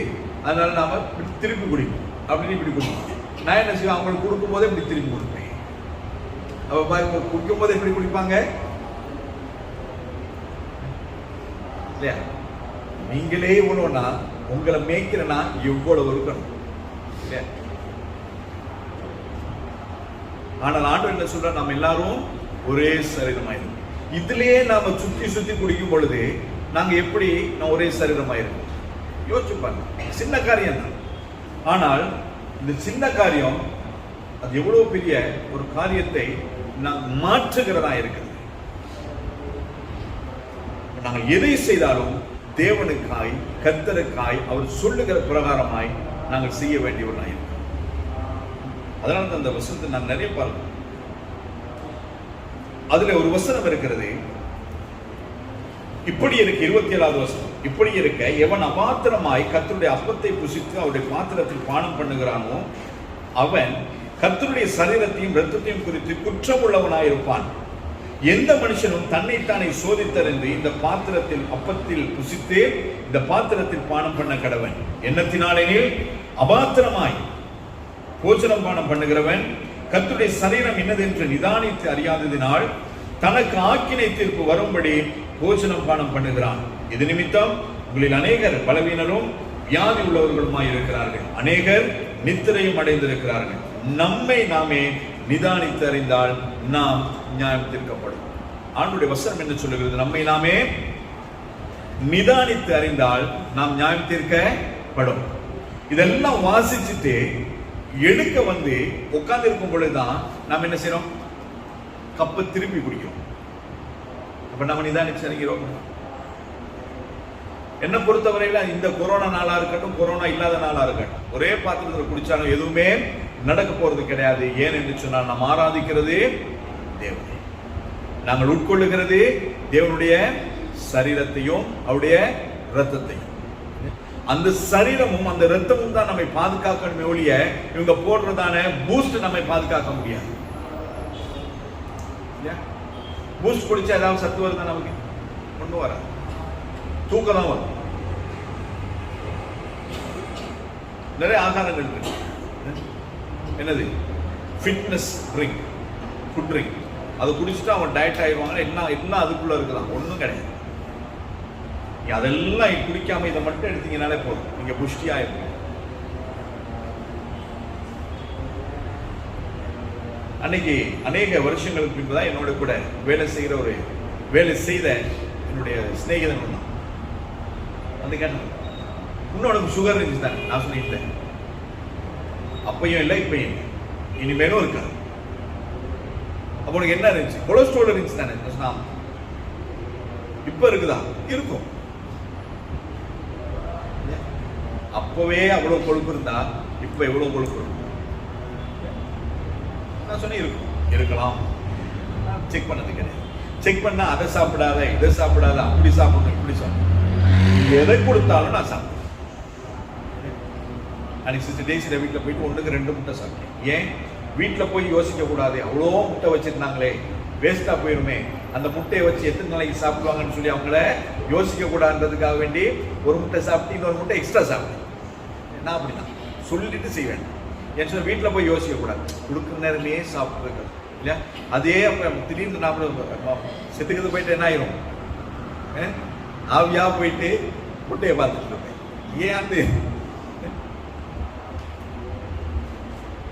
அதனால நாம திருப்பி குடிப்போம். அப்படின்னு இப்படி குடிப்போம். நான் என்ன செய்வேன், அவங்களுக்கு கொடுக்கும் போதே இப்படி திருப்பி கொடுப்பேன். அப்ப குடிக்கும் போது எப்படி குடிப்பாங்க இல்லையா? நீங்களே இவ்வளவுனா உங்களை மேய்க்கிறனா எவ்வளவு இருக்கணும் இல்லையா? ஆனால் ஆண்டவர் என்ன சொல்ற, நம்ம எல்லாரும் ஒரே சரீரமாயிருக்கும். இதுலயே நாம சுத்தி சுத்தி குடிக்கும் பொழுது நாங்க எப்படி ஒரே சரீரமாயிருக்கும்? யோசிச்சு பாருங்க. சின்ன காரியம் தான், ஆனால் இந்த சின்ன காரியம் அது எவ்வளவு பெரிய ஒரு காரியத்தை மாற்றுகிறதா இருக்கிறது. நாங்கள் எதை செய்தாலும் தேவனுக்காய், கர்த்தருக்காய், அவர் சொல்லுகிற பிரகாரமாய் நாங்கள் செய்ய வேண்டியவர்களாக இருக்கிறோம். அதனால அந்த வசனத்தை நான் நிறைய பார்க்கிறேன். அதுல ஒரு வசனம் இருக்கிறது, இப்படி இருக்கு 27வது வசனம். இப்படி இருக்க எவன் அபாத்திரமாய் கர்த்தருடைய அப்பத்தை புசித்து அவருடைய பாத்திரத்தில் பானம் பண்ணுகிறானோ அவன் கர்த்தருடைய சரீரத்தையும் இரத்தத்தையும் குறித்து குற்றம் உள்ளவனாயிருப்பான். எந்த மனுஷனும் தன்னைத்தானே சோதித்தறிந்து இந்த பாத்திரத்தில் அப்பத்தில் புசித்து இந்த பாத்திரத்தில் பானம் பண்ண கடவன். எண்ணத்தினாலெனில் அபாத்திரமாய் போஜனம் பானம் பண்ணுகிறவன் கர்த்தருடைய சரீரம் என்னதென்று நிதானித்து அறியாததினால் தனக்கு ஆக்கினை தீர்ப்பு வரும்படி போஜனம் பானம் பண்ணுகிறான். இது நிமித்தம் உங்களில் அநேகர் பலவீனரும் வியாதி உள்ளவர்களுமாய் இருக்கிறார்கள், அநேகர் நித்திரையும் அடைந்திருக்கிறார்கள். நம்மை நாமே நிதானித்து அறிந்தால் நாம் நியாயம் தீர்க்கப்படும். ஆண்டவருடைய வசனம் என்ன சொல்லுகிறது? நம்மை நாமே நிதானித்து அறிந்தால் நாம் நியாயம் தீர்க்கப்படும். இதெல்லாம் வாசிச்சுட்டு எடுக்க வந்து உட்கார்ந்து இருக்கும் பொழுதுதான் நாம் என்ன செய்யறோம்? கப்பை திருப்பி குடிக்கிறோம். அப்ப நம்ம நிதானிச்சிருக்கிறோம். என்ன பொறுத்தவரையில இந்த கொரோனா நாளா இருக்கட்டும், கொரோனா இல்லாத நாளா இருக்கட்டும், ஒரே பாத்திரத்தில் குடிச்சாலும் எதுவுமே நடக்க போறது கிடையாது. ஏன் என்று சொன்னால் நாம் ஆராதிக்கிறது தேவனை, நாங்கள் உட்கொள்ளுகிறது தேவனுடைய சரீரத்தையும் அவருடைய இரத்தத்தையும். அந்த சரீரமும் அந்த இரத்தமும் தான் நம்மை பாதுகாக்கணுமே ஒழிய இவங்க போடுறதான பூஸ்ட் நம்மை பாதுகாக்க முடியாது. பூஸ்ட் குடிச்சா ஏதாவது சத்து வருதா? நமக்கு ஒன்றும் வராது, தூக்கம் தான் வரும். நிறைய ஆகாரங்கள் இருக்கு. என்னது? Fitness drink, food drink. அதை குடிச்சுட்டு அவன் டயட் ஆயிடுவாங்க. என்ன அதுக்குள்ள இருக்குதான்? ஒன்றும் கிடையாது. அதெல்லாம் குடிக்காம இதை மட்டும் எடுத்தீங்கனாலே போதும், நீங்க புஷ்டியா இருப்பீங்க. அன்னைக்கு அநேக வருஷங்களுக்கு பின்புதான் என்னோட கூட வேலை செய்த என்னுடைய சிநேகிதன் தான் வந்து கேட்டான், இன்னொன்று சுகர் இருந்துச்சு தானே? நான் சொன்னேன் இல்லை, அப்பையும் இல்லை இப்பையும் இல்லை, இனிமேலும் இருக்காது. அப்போ உனக்கு என்ன இருந்துச்சு? கொலஸ்ட்ரால் இருந்துச்சு தானே? சொன்னா இப்ப இருக்குதா? இருக்கும். அப்பவே அவ்வளவு கொழுப்பு இருந்தா இப்ப எவ்வளவு கொழுப்பு இருக்கும்? நான் சொன்னேன் இருக்கும், இருக்கலாம். செக் பண்ணது கிடையாது. செக் பண்ணா அதை சாப்பிடாத, இதை சாப்பிடாத, அப்படி சாப்பிடணும், இப்படி சாப்பிடணும், எதை கொடுத்தாலும் நான் சாப்பிடுவேன். அன்னைக்கு 60 days வீட்டில் போயிட்டு 1-2 முட்டை சாப்பிட்டேன். ஏன்? வீட்டில் போய் யோசிக்க கூடாது, அவ்வளோ முட்டை வச்சிருந்தாங்களே, வேஸ்டா போயிருமே, அந்த முட்டையை வச்சு எத்தனை நாளைக்கு சாப்பிடுவாங்கன்னு சொல்லி அவங்கள யோசிக்க கூடாதுன்றதுக்காக வேண்டி ஒரு முட்டை சாப்பிட்டு இன்னொரு முட்டை எக்ஸ்ட்ரா சாப்பிட்டேன். நான் அப்படிதான் சொல்லிட்டு செய்வேன். ஏன்னு சொல்லி வீட்டில் போய் யோசிக்க கூடாது, கொடுக்குற நேரமே சாப்பிடுறது இல்லையா? அதே அப்ப திடீர்னு நாம செத்துக்கிறது போயிட்டு என்ன ஆயிரும்? ஆவியா போயிட்டு முட்டையை பார்த்துட்டு இருப்பேன். ஏன் அந்த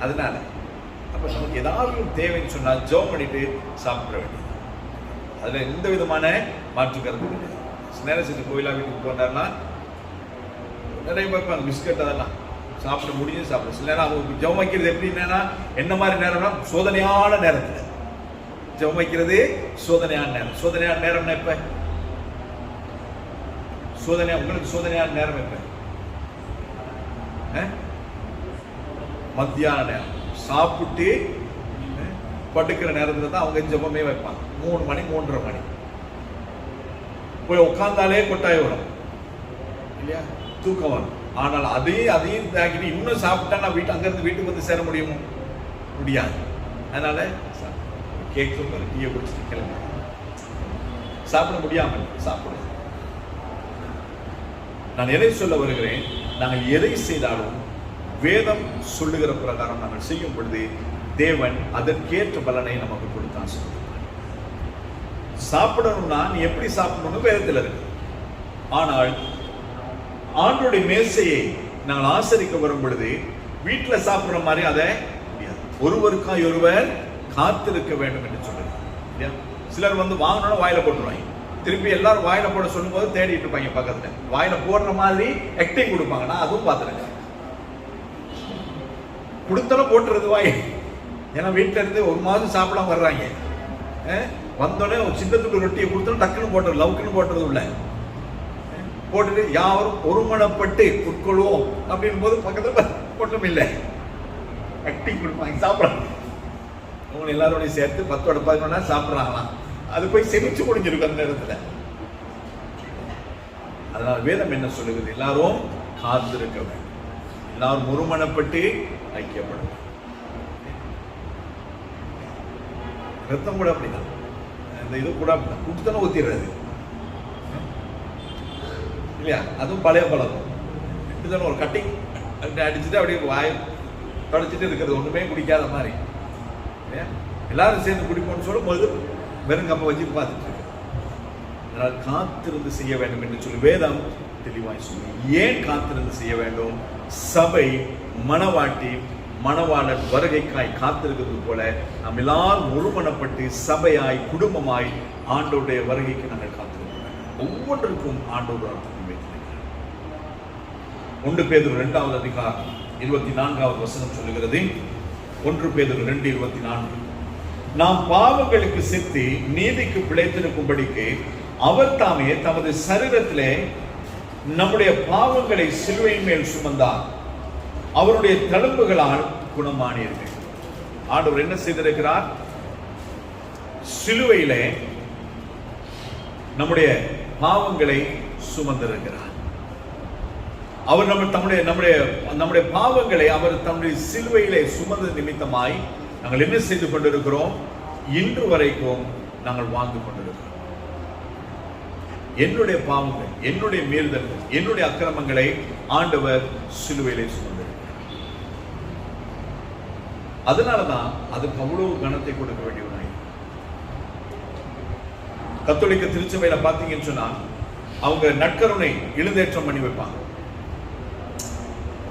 அதனால அப்ப நமக்கு ஏதாவது தேவைன்னு சொன்னா ஜெபம் பண்ணிட்டு சாப்பிட வேண்டியது. அதுல எந்த விதமான மாற்று கருத்து கிடையாது. நேரம் செஞ்சு கோயிலா வீட்டுக்கு போனார்னா நிறைய பார்ப்பாங்க பிஸ்கட், அதெல்லாம் சாப்பிட முடியும் சாப்பிட. சில நேரம் அவங்க ஜெபம் வைக்கிறது எப்படின்னா என்ன மாதிரி நேரம்னா சோதனையான நேரத்துல ஜெபம் வைக்கிறது. சோதனையான நேரம். சோதனையான நேரம்னா எப்ப? சோதனையா உங்களுக்கு சோதனையான நேரம் எப்ப? மத்தியான நேரம். சாப்பிட்டு படுக்கிற நேரத்துல தான் அவங்க ஜெபமே வைப்பாங்க. 3 மணி 3:30 மணி போய் உட்கார்ந்தாலே கொட்டாய் வரும் இல்லையா? தூக்கம் வரும். ஆனால் அதையும் தாக்கிட்டு இன்னும் சாப்பிட்டா நான் அங்கிருந்து வீட்டுக்கு வந்து சேர முடியுமோ? முடியாது. அதனால கேக் சூப்பர் டீயை குடிச்சிட்டு கிளம்பி சாப்பிட முடியாமல் சாப்பிடுங்க. நான் எதை சொல்ல வருகிறேன்? நாங்கள் எதை செய்தாலும் வேதம் சொல்லுகிற பிரகாரம் நாங்கள் செய்யும் பொழுது தேவன் அதற்கேற்ற பலனை நமக்கு கொடுத்தான். சாப்பிடணும்னா நீ எப்படி சாப்பிடணும்னு வேதத்தில் இருக்கு. ஆனால் ஆண்டோடைய மேசையை நாங்கள் ஆசரிக்க வரும் பொழுது வீட்டில் சாப்பிடுற மாதிரி அதை முடியாது. ஒருவருக்காய் ஒருவர் காத்திருக்க வேண்டும் என்று சொல்லுங்க. சிலர் வந்து வாங்கணும்னு வாயில போட்டுருவாங்க. திருப்பி எல்லாரும் வாயில போட சொல்லும் போது தேடிட்டு இருப்பாங்க பக்கத்துல. வாயில போடுற மாதிரி ஆக்டிங் கொடுப்பாங்க. நான் அதுவும் பார்த்துருக்கேன். கொடுத்தாலும் போட்டுறது வாய். ஏன்னா வீட்டுல இருந்து 1 மாதம் சாப்பிடாம வர்றாங்க. வந்தோடனே ஒரு சின்ன துண்டு ரொட்டியை கொடுத்தாலும் டக்குன்னு போட்டுறது, லவுக்குன்னு போட்டுறது உள்ள போட்டுட்டு யாரும் ஒருமனப்பட்டு உட்கொள்வோம் அப்படின் போது பக்கத்துல ஒன்றும் இல்லை, ஆக்டிங் கொடுப்பாங்க. சாப்பிடலாம் அவங்க எல்லாரோடையும் சேர்த்து 10-15 சாப்பிட்றாங்களாம். அது போய் செமிச்சு முடிஞ்சிருக்கும் அந்த நேரத்துல. அதனால வேதம் என்ன சொல்லுகிறது? எல்லாரும் காத்திருக்க வேண்டும், எல்லாரும் ஒருமனப்பட்டு ஐக்கியப்படும். ரத்தம் கூட அப்படிதான், இந்த இது கூட அப்படிதான் குடுத்தன ஊத்திடுறது இல்லையா? அதுவும் பழைய பழக்கம். இப்படிதானே ஒரு கட்டிங் அடிச்சுட்டு அப்படியே வாய் தொடச்சிட்டு இருக்கிறது, ஒண்ணுமே குடிக்காத மாதிரி. எல்லாரும் சேர்ந்து குடிப்போம்னு சொல்லும் போது வெறும் கப்பை வச்சு பார்த்துட்டு இருக்கு. அதனால் காத்திருந்து செய்ய வேண்டும் என்று சொல்லி வேதம் தெளிவாய் சொல்லி. ஏன் காத்திருந்து செய்ய வேண்டும்? சபை மணவாட்டி மணவாளன் வருகைக்காய் காத்திருக்கிறது போல நாம் எல்லாரும் ஒருமனப்பட்டு சபையாய் குடும்பமாய் ஆண்டோடைய வருகைக்கு நாங்கள் காத்திருக்க வேண்டும். ஒவ்வொன்றுக்கும் ஆண்டோடு அர்த்தம் வைத்திருக்கிறார். 1 பேதுரு 2-வது அதிகாரம் 24வது வசனம் சொல்லுகிறது, 1 பேதுரு 2:24, நாம் பாவங்களுக்கு செத்து நீதிக்கு பிழைத்திருக்கும்படிக்கு அவர் தாமே தமது சரீரத்திலே நம்முடைய பாவங்களை சிலுவையின் மேல் சுமந்தார், அவருடைய தழும்புகளால் குணமானீர்கள். ஆண்டவர் என்ன செய்திருக்கிறார்? சிலுவையிலே நம்முடைய பாவங்களை சுமந்திருக்கிறார். அவர் நம்முடைய பாவங்களை அவர் தம்முடைய சிலுவையிலே சுமந்த நிமித்தமாய் நாங்கள் என்ன செய்து கொண்டிருக்கிறோம்? இன்று வரைக்கும் நாங்கள் வாழ்ந்து கொண்டிருக்கிறோம். என்னுடைய பாவங்கள், என்னுடைய மீறுதல்கள், என்னுடைய அக்கிரமங்களை ஆண்டவர் சிலுவையிலே சுமந்திருக்கிறார். அதனாலதான் அதுக்கு அவ்வளவு கனத்தை கொடுக்க வேண்டியவனாய். கத்தோலிக்க திருச்சபையில பாத்தீங்கன்னு சொன்னா அவங்க நற்கருணை எழுந்தேற்றம் பண்ணி வைப்பாங்க.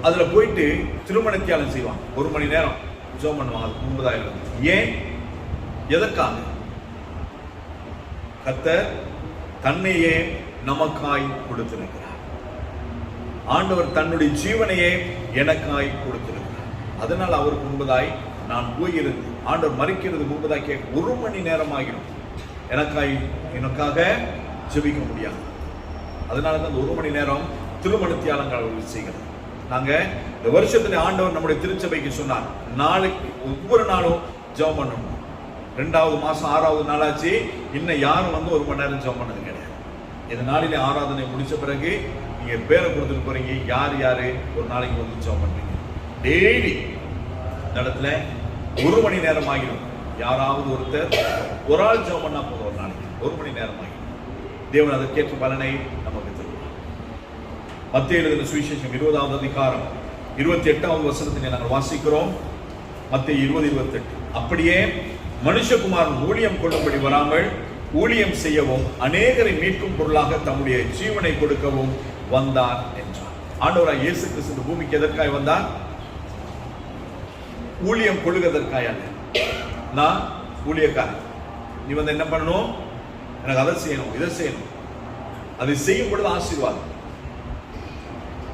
அதுல போயிட்டு திருமணத்தியாலம் செய்வாங்க. 1 மணி நேரம் ஜெபம் பண்ணுவாங்க. அதுக்கு முன்பதாயிரம். ஏன்? எதற்காக? கர்த்தர் தன்னையே நமக்காய் கொடுத்திருக்கிறார். ஆண்டவர் தன்னுடைய ஜீவனையே எனக்காய் கொடுத்திருக்கிறார். அதனால் அவருக்கு முன்பதாய் நான் போயிருந்து ஆண்டவர் மறிக்கிறது முன்பதாய் கேட்க 1 மணி நேரம் ஆகிடும். எனக்காக ஜெபிக்க முடியாது. அதனால தான் 1 மணி நேரம் திருமணத்தியாலங்கள் செய்கிறோம். நாங்க இந்த வருஷத்துல ஆண்டவர் நம்முடைய திருச்சபைக்கு சொன்னார், நாளைக்கு ஒவ்வொரு நாளும் ஜெபம் பண்ணணும். 2வது மாசம் 6வது நாளாச்சு, இன்னும் யாரும் 1 மணி நேரம் ஜெபம் பண்ணது கிடையாது. இந்த நாளிலே ஆராதனை முடிச்ச பிறகு நீங்க பேரை கொடுத்துட்டு போறீங்க. யார் யாரு ஒரு நாளைக்கு வந்து ஜெபம் பண்றீங்க? டெய்லி இந்த இடத்துல 1 மணி நேரம் ஆகிடும். யாராவது ஒருத்தர் ஒரு ஆள் ஜெபம் பண்ணா போதும். ஒரு நாளைக்கு 1 மணி நேரம் ஆகிடும். தேவன் அதற்கேற்ற பலனை நமக்கு தருவார். மத்தேயு எழுதின சுவிசேஷம் 20வது அதிகாரம் 28வது வசனத்திலே நாங்கள் வாசிக்கிறோம். மத்தேயு 20:28, அப்படியே மனுஷகுமாரன் ஊழியம் கொள்ளும்படி வராமல் ஊழியம் செய்யவும் அநேகரை மீட்கும் பொருளாக தம்முடைய ஜீவனை கொடுக்கவும் வந்தார் என்றார். ஆண்டவராய் இயேசு கிறிஸ்து இந்த பூமிக்கு எதற்காய் வந்தார்? ஊழியம் கொள்ளுவதற்காய் அல்ல. நான் ஊழியக்காரன், நீ என்ன பண்ணணும்? எனக்கு அதை செய்யணும், இதை செய்யணும். அதை செய்யும் பொழுது ஆசீர்வாதம்.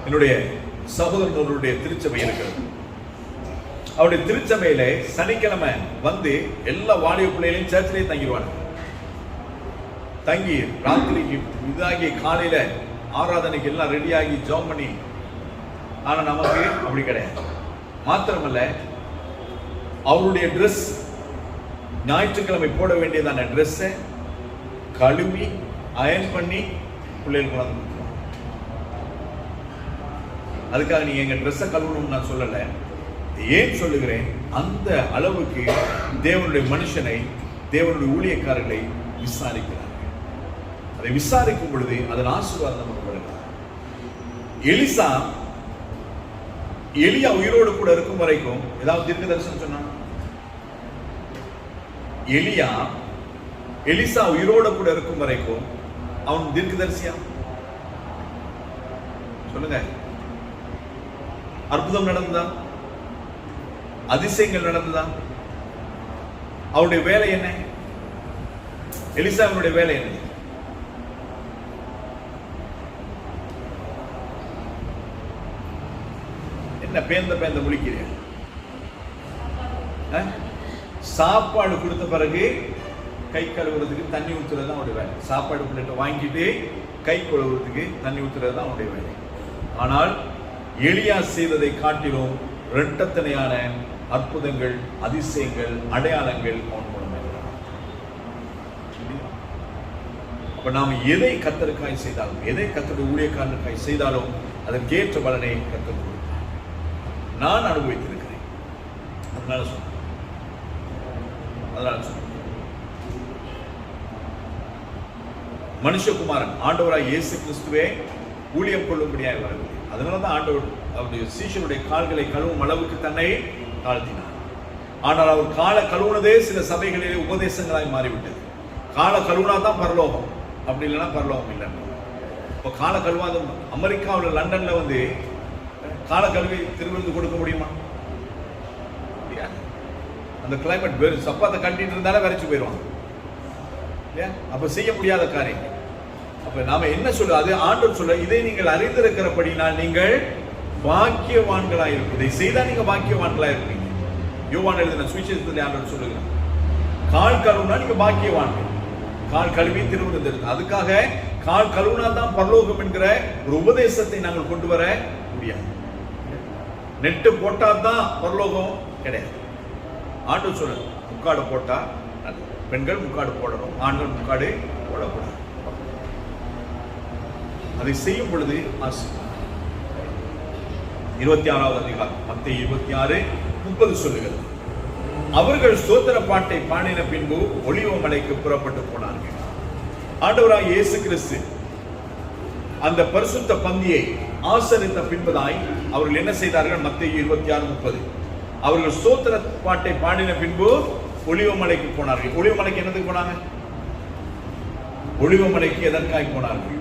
என்னுடைய சகோதரனுடைய திருச்சபை இருக்கிறது. அவருடைய திருச்சபையில சனிக்கிழமை வந்து எல்லா வாலிப பிள்ளைகளையும் சர்ச்சிலே தங்கிடுவாங்க. தங்கி ராத்திரிக்கு இதாகி காலையில ஆராதனைக்கு எல்லாம் ரெடியாகி ஜெபம் பண்ணி. ஆனா நமக்கு அப்படி கிடையாது. மாத்திரமல்ல, அவருடைய ட்ரெஸ், ஞாயிற்றுக்கிழமை போட வேண்டியதான ட்ரெஸ்ஸை கழுவி அயன் பண்ணி பிள்ளைகளுக்கு கொண்டாந்து. அதுக்காக நீங்க எங்க ட்ரெஸ்ஸை கழுவணும்னு நான் சொல்லல. ஏன் சொல்லுகிறேன்? அந்த அளவுக்கு தேவனுடைய மனுஷனை, தேவனுடைய ஊழியக்காரர்களை விசாரிக்கிறார்கள். அதை விசாரிக்கும் பொழுது அதன் ஆசீர்வாதம் நமக்கு வருகிறது. எலியா உயிரோடு கூட இருக்கும் வரைக்கும் ஏதாவது தீர்க்க தரிசனம் சொன்னான்? எலிசா உயிரோடு கூட இருக்கும் வரைக்கும் அவன் தீர்க்க தரிசியா? சொல்லுங்க. அற்புதம் நடந்ததா? அதிசயங்கள் நடந்ததா? அவருடைய வேலை என்ன? எலிசாவினுடைய வேலை என்ன? என்ன பேந்த முழிக்கிறீர்கள்? சாப்பாடு கொடுத்த பிறகு கை கழுவுறதுக்கு தண்ணி ஊத்துறது தான் அவருடைய வேலை. சாப்பாடு பிள்ளைகிட்ட வாங்கிட்டு கை கழுவுறதுக்கு தண்ணி ஊத்துறது தான் அவருடைய வேலை. ஆனால் எலியா செய்ததை காட்டிலும் இரட்டத்தனையான அற்புதங்கள், அதிசயங்கள், அடையாளங்கள் அவன் மூலமாக. அப்ப நாம் எதை கர்த்தருக்காய் செய்தாலும், எதை கர்த்தருடைய ஊழியக்காரனுக்காய் செய்தாலும் அதற்கேற்ற பலனை கர்த்தர் கொடுப்பார். நான் அனுபவித்திருக்கிறேன். அதனால சொன்னேன். மனுஷகுமாரன் ஆண்டவராய் இயேசு கிறிஸ்துவே ஊழியம் கொள்ளும்படியாய் வரவில்லை. அதனாலதான் ஆண்டவர் அவருடைய சீஷனுடைய கால்களை கழுவும் அளவுக்கு தன்னை தாழ்த்தினார். ஆனால் அவர் காலை கழுவுனதே சில சபைகளிலே உபதேசங்களாய் மாறிவிட்டது. காலை கழுவுனா தான் பரலோகம், அப்படி இல்லைன்னா பரலோகம் இல்லை. இப்போ காலை கழுவாத அமெரிக்காவில் லண்டன்ல வந்து காலை கழுவி திருவிருந்து கொடுக்க முடியுமா? அந்த கிளைமேட் வேறு சப்பாத்தை கட்டிட்டு இருந்தாலே வரைச்சு போயிடுவாங்க. அப்ப செய்ய முடியாத காரியம். அப்ப நாம என்ன சொல்ல, அது ஆண்டவர் சொல்ல, இதை நீங்கள் அறிந்திருக்கிறபடினால் நீங்கள் பாக்கியவான்களாய் இருப்பீங்க. இதை செய்தா நீங்க பாக்கியவான்களாய் இருப்பீங்க. யோவான் எழுதின சுவிசேஷத்தில் ஆண்டவர் சொல்லுகிறார், கால் கழுவுனா நீங்க பாக்கியவான்கள். கால் கழுவி திருவிருந்தது. அதுக்காக கால் கழுவுனா தான் பரலோகம் என்கிற ஒரு உபதேசத்தை நாங்கள் கொண்டு வர முடியாது. நெட்டு போட்டா தான் பரலோகம் கிடையாது. ஆண்டவர் சொல்லுங்க, முக்காடு போட்டா பெண்கள் முக்காடு போடணும், ஆண்கள் முக்காடு போடக்கூடாது. அதை செய்யும் பொழுது 26வது அதிகாரம் மத்தேயு 26:30 சொல்லுகிறது, அவர்கள் ஸ்தோத்திர பாட்டை பாடின பின்பு ஒலிவ மலைக்கு புறப்பட்டு போனார்கள். ஆண்டவராய் இயேசு கிறிஸ்து அந்த பரிசுத்த பந்தியை ஆசரித்த பின்பதாய் அவர்கள் என்ன செய்தார்கள்? மத்தேயு 26:30 அவர்கள் ஸ்தோத்திர பாட்டை பாடின பின்பு ஒலிவ மலைக்கு போனார்கள். ஒலிவ மலைக்கு என்னதுக்கு போனாங்க? ஒலிவ மலைக்கு எதற்காய் போனார்கள்?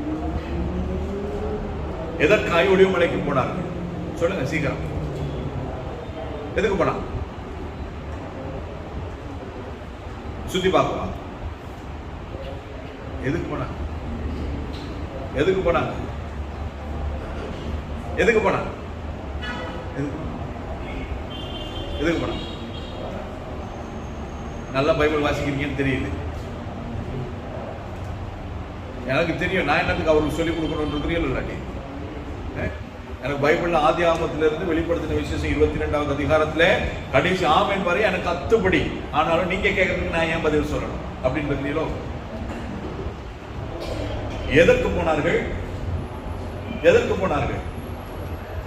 எதற்காய் ஒலிவ மலைக்கு போனார்கள்? சொல்லுங்க சீக்கிரம். எதுக்கு போனாங்க? சுத்தி பார்க்கவா? எதுக்கு போனாங்க? எதுக்கு போனாங்க? எதுக்கு போனாங்க? எதுக்கு போனாங்க? நல்லா பைபிள் வாசிக்கிறீங்கன்னு தெரியுது. எனக்கு தெரியும் நான் என்னத்துக்கு அவருக்கு சொல்லிக் கொடுக்கணும்னு தெரியல. இல்லாட்டி எனக்கு பைபிள்ல ஆதி ஆகமத்திலிருந்து வெளிப்படுத்தின விசேஷம் 22வது அதிகாரத்துல கடைசி ஆமென் வரை எனக்கு அத்துப்படி. ஆனாலும் நீங்க கேட்கறதுக்கு நான் ஏன் பதில் சொல்லணும் அப்படின்னு தெரியலோ. எதற்கு போனார்கள்? எதற்கு போனார்கள்?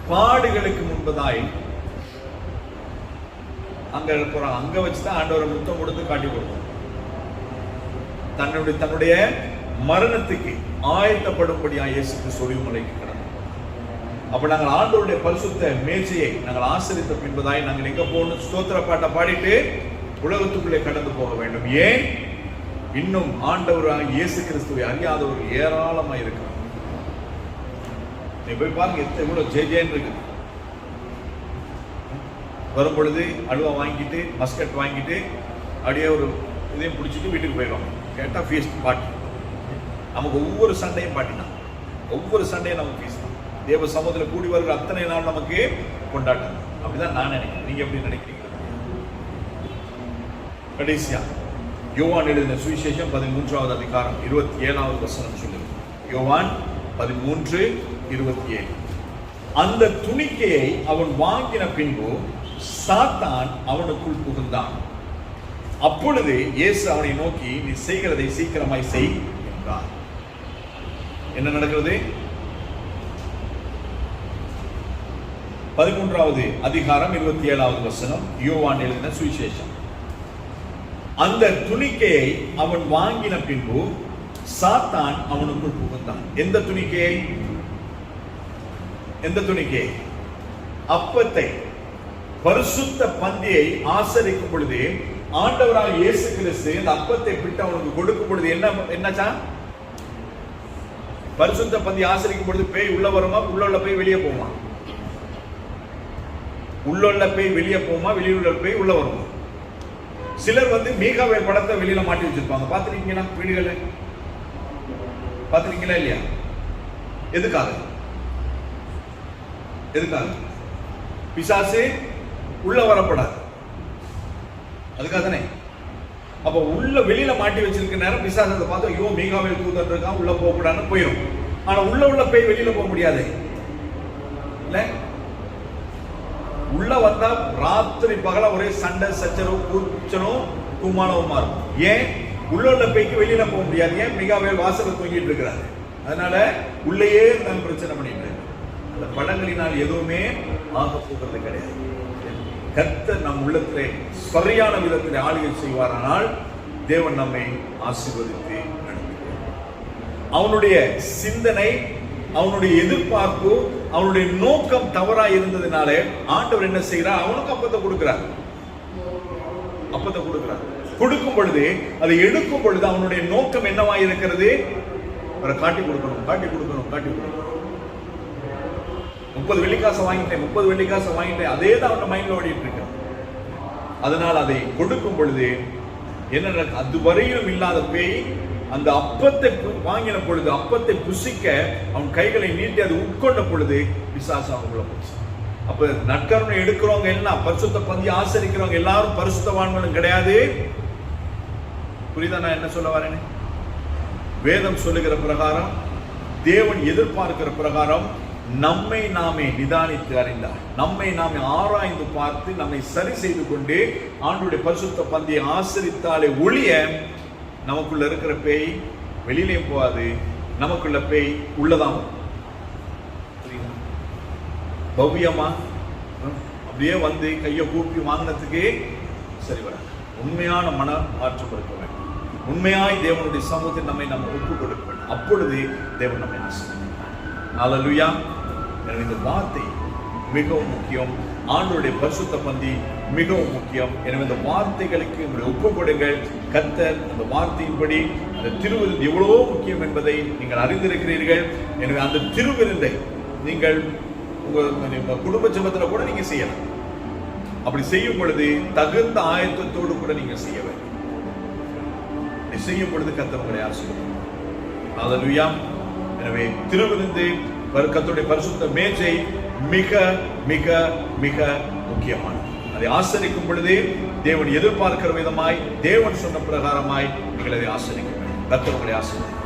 பாடுகளுக்கு முன்பதாய் அங்க போறாங்க. அங்க வச்சுதான் ஆண்டவரை முத்தம் கொடுத்து காட்டி கொடுக்கும். தன்னுடைய மரணத்துக்கு ஆயத்தப்படும்படியா இயேசு கிறிஸ்து ஒலிவ மலைக்கு கடந்து. அப்ப நாங்கள் ஆண்டவருடைய பரிசுத்த மேஜையை நாங்கள் ஆசரித்த பின்பதாய் நாங்கள் எங்க போகணும்? ஸ்தோத்திர பாட்டை பாடிட்டு உலகத்துக்குள்ளே கடந்து போக வேண்டும். ஏன்? இன்னும் ஆண்டவராக இயேசு கிறிஸ்துவை அறியாதவர்கள் ஏராளமாக இருக்கிறார். நீ போய் பாருங்க, எவ்வளவு ஜெயன்னு இருக்கு. வரும் பொழுது அல்வா வாங்கிட்டு மஸ்கட் வாங்கிட்டு அப்படியே ஒரு இதையும் பிடிச்சிட்டு வீட்டுக்கு போயிடுவாங்க. கேட்டால் ஃபீஸ்ட் பாட்டி. நமக்கு ஒவ்வொரு சண்டையும் பாட்டினா, ஒவ்வொரு சண்டையும் நமக்கு ஃபீஸ் தான். தேவ சமூகத்தில் கூடி வருகிற அத்தனை நாள் நமக்கு கொண்டாட்டம். அப்படிதான் நான் நினைக்கிறேன். நீங்க எப்படி நினைக்கிறீங்க? கடைசியா யோவான் எழுதின சுவிசேஷம் 13வது அதிகாரம் 27வது வசனம் சொல்லுது. யோவான் 13:27 அந்த துணிக்கையை அவன் வாங்கின பின்பு சாத்தான் அவனுக்குள் புகுந்தான். அப்பொழுது இயேசு அவனை நோக்கி, நீ செய்கிறதை சீக்கிரமாய் செய் என்றார். என்ன நடக்கிறது? 13வது அதிகாரம் 27வது வசனம் யோவான் எழுதின சுவிசேஷம். அந்த துணிக்கையை அவன் வாங்கின பின்பு சாத்தான் அவனுக்குள் புகுந்தான். எந்த துணிக்கையை? எந்த துணிக்கையை? அப்பத்தை, பரிசுத்த பந்தியை ஆசரிக்கும் பொழுது ஆண்டவராக இயேசு கிறிஸ்து இந்த அப்பத்தை பிட்டு அவனுக்கு கொடுக்கும் பொழுது என்னச்சா? பரிசுத்த பந்தி ஆசரிக்கும் பொழுது பேய் உள்ள வருமா? உள்ள பேய் வெளியே போமா? உள்ள பேய் வெளியே போமா? வெளியுள்ள பேய் உள்ள வருமா? சிலர் மீகாவேல் படத்தை வெளியில மாட்டி வச்சிருப்பாங்க. பாத்துருக்கீங்களா? வீடுகளை பாத்துருக்கீங்களா இல்லையா? எதுக்காக? எதுக்காக? பிசாசு உள்ள வரப்படாது, அதுக்காக தானே. அப்ப உள்ள வெளியில மாட்டி வச்சிருக்க நேரம் பிசாசத்தை பார்த்து, ஐயோ மீகாவேல் தூதன் இருக்கான், உள்ள போக கூடாதுன்னு போயிடும். ஆனா உள்ள போய் வெளியில போக முடியாது இல்ல. உள்ள வந்தா ராத்திரி பகல ஒரே சண்டை சச்சரவு கூச்சலும் கும்மாளவுமா இருக்கும். ஏன்? உள்ள பேய்க்கு வெளியில போக முடியாது. ஏன்? மிகாவேல் வாசல தூங்கிட்டு இருக்கிறாரு. அதனால உள்ளேயே தான் பிரச்சனை பண்ணிட்டு இருக்கு. அந்த படங்களினால் எதுவுமே ஆக போகிறது கிடையாது. கர்த்தர் நம் உள்ளத்திலே சரியான விதத்திலே ஆளுகை செய்வாரானால் தேவன் நம்மை ஆசீர்வதித்து நடத்துவார். அவனுடைய சிந்தனை, அவனுடைய எதிர்பார்ப்பு, அவனுடைய நோக்கம் தவறாய் இருந்ததுனாலே ஆண்டவர் என்ன செய்கிறார்? அவனுக்கு அப்பத்தை கொடுக்கிறார். அப்பத்தை கொடுக்கிறார். கொடுக்கும் பொழுது, அதை எடுக்கும் பொழுது அவனுடைய நோக்கம் என்னவாய் இருக்கிறது? அவரை காட்டி கொடுக்கணும், காட்டி கொடுக்கணும், காட்டி கொடுக்கணும். 30 வெள்ளிக்காசை வாங்கிட்டேன், 30 வெள்ளிக்காசை வாங்கிட்டேன், அதே தான் அவன் மைண்ட்ல ஓடிட்டு இருக்கு. அதனால் அதை கொடுக்கும் பொழுது என்ன? அதுவரையிலும் இல்லாத பேய் அந்த அப்பத்தை வாங்கின பொழுது, அப்பத்தை புசிக்க அவன் கைகளை நீட்டி அது உட்கொண்ட பொழுது பிசாசு அவங்கள போச்சு. அப்ப நற்கருணை எடுக்கிறவங்க எல்லாம், பரிசுத்த பந்தி ஆசரிக்கிறவங்க எல்லாரும் பரிசுத்தவான்களும் கிடையாது. புரியுதா நான் என்ன சொல்ல வரேன்னு? வேதம் சொல்லுகிற பிரகாரம், தேவன் எதிர்பார்க்கிற பிரகாரம் நம்மை நாமே நிதானித்து அறிந்தார், நம்மை நாமே ஆராய்ந்து பார்த்து நம்மை சரி செய்து கொண்டு ஆண்டவருடைய பரிசுத்த பந்தியை ஆசரித்தாலே ஒழிய நமக்குள்ள இருக்கிற பேய் வெளியிலேயும் போகாது, நமக்குள்ள பேய் உள்ளதான். பவ்யமா அப்படியே வந்து கையை கூப்பி வாங்கினதுக்கு சரி வராது. உண்மையான மன மாற்றம் இருக்க வேண்டும். உண்மையாய் தேவனுடைய சமூகத்தை நம்மை நம்ம ஒப்பு கொடுக்க வேண்டும். அப்பொழுது தேவன் நம்மை ஆசீர்வதிப்பார். ஹல்லேலூயா. எனவே இந்த வார்த்தை மிகவும் முக்கியம். ஆண்டவருடைய பரிசுத்த பந்தி மிகவும் முக்கியம். எனவே இந்த வார்த்தைகளுக்கு உங்களுடைய ஒப்பு கொடுங்கள். கர்த்தர் அந்த வார்த்தையின்படி அந்த திருவிருந்து எவ்வளவோ முக்கியம் என்பதை நீங்கள் அறிந்திருக்கிறீர்கள். எனவே அந்த திருவிருந்தை நீங்கள் உங்க குடும்ப ஜெபத்தில் கூட நீங்க செய்யலாம். அப்படி செய்யும் பொழுது தகுந்த ஆயத்தத்தோடு கூட நீங்க செய்ய வேண்டும். செய்யும் பொழுது கர்த்தர் உங்களை ஆசீர்வதிப்பார். ஹல்லேலூயா. எனவே திருவிருந்து, கர்த்தருடைய பரிசுத்த மேஜை மிக மிக மிக முக்கியமானது. அதை ஆசரிக்கும் பொழுது தேவன் எதிர்பார்க்கிற விதமாய், தேவன் சொன்ன பிரகாரமாய் நீங்கள் அதை ஆசரிக்க வேண்டும். கர்த்தர் உங்களை ஆசீர்வதிப்பார்.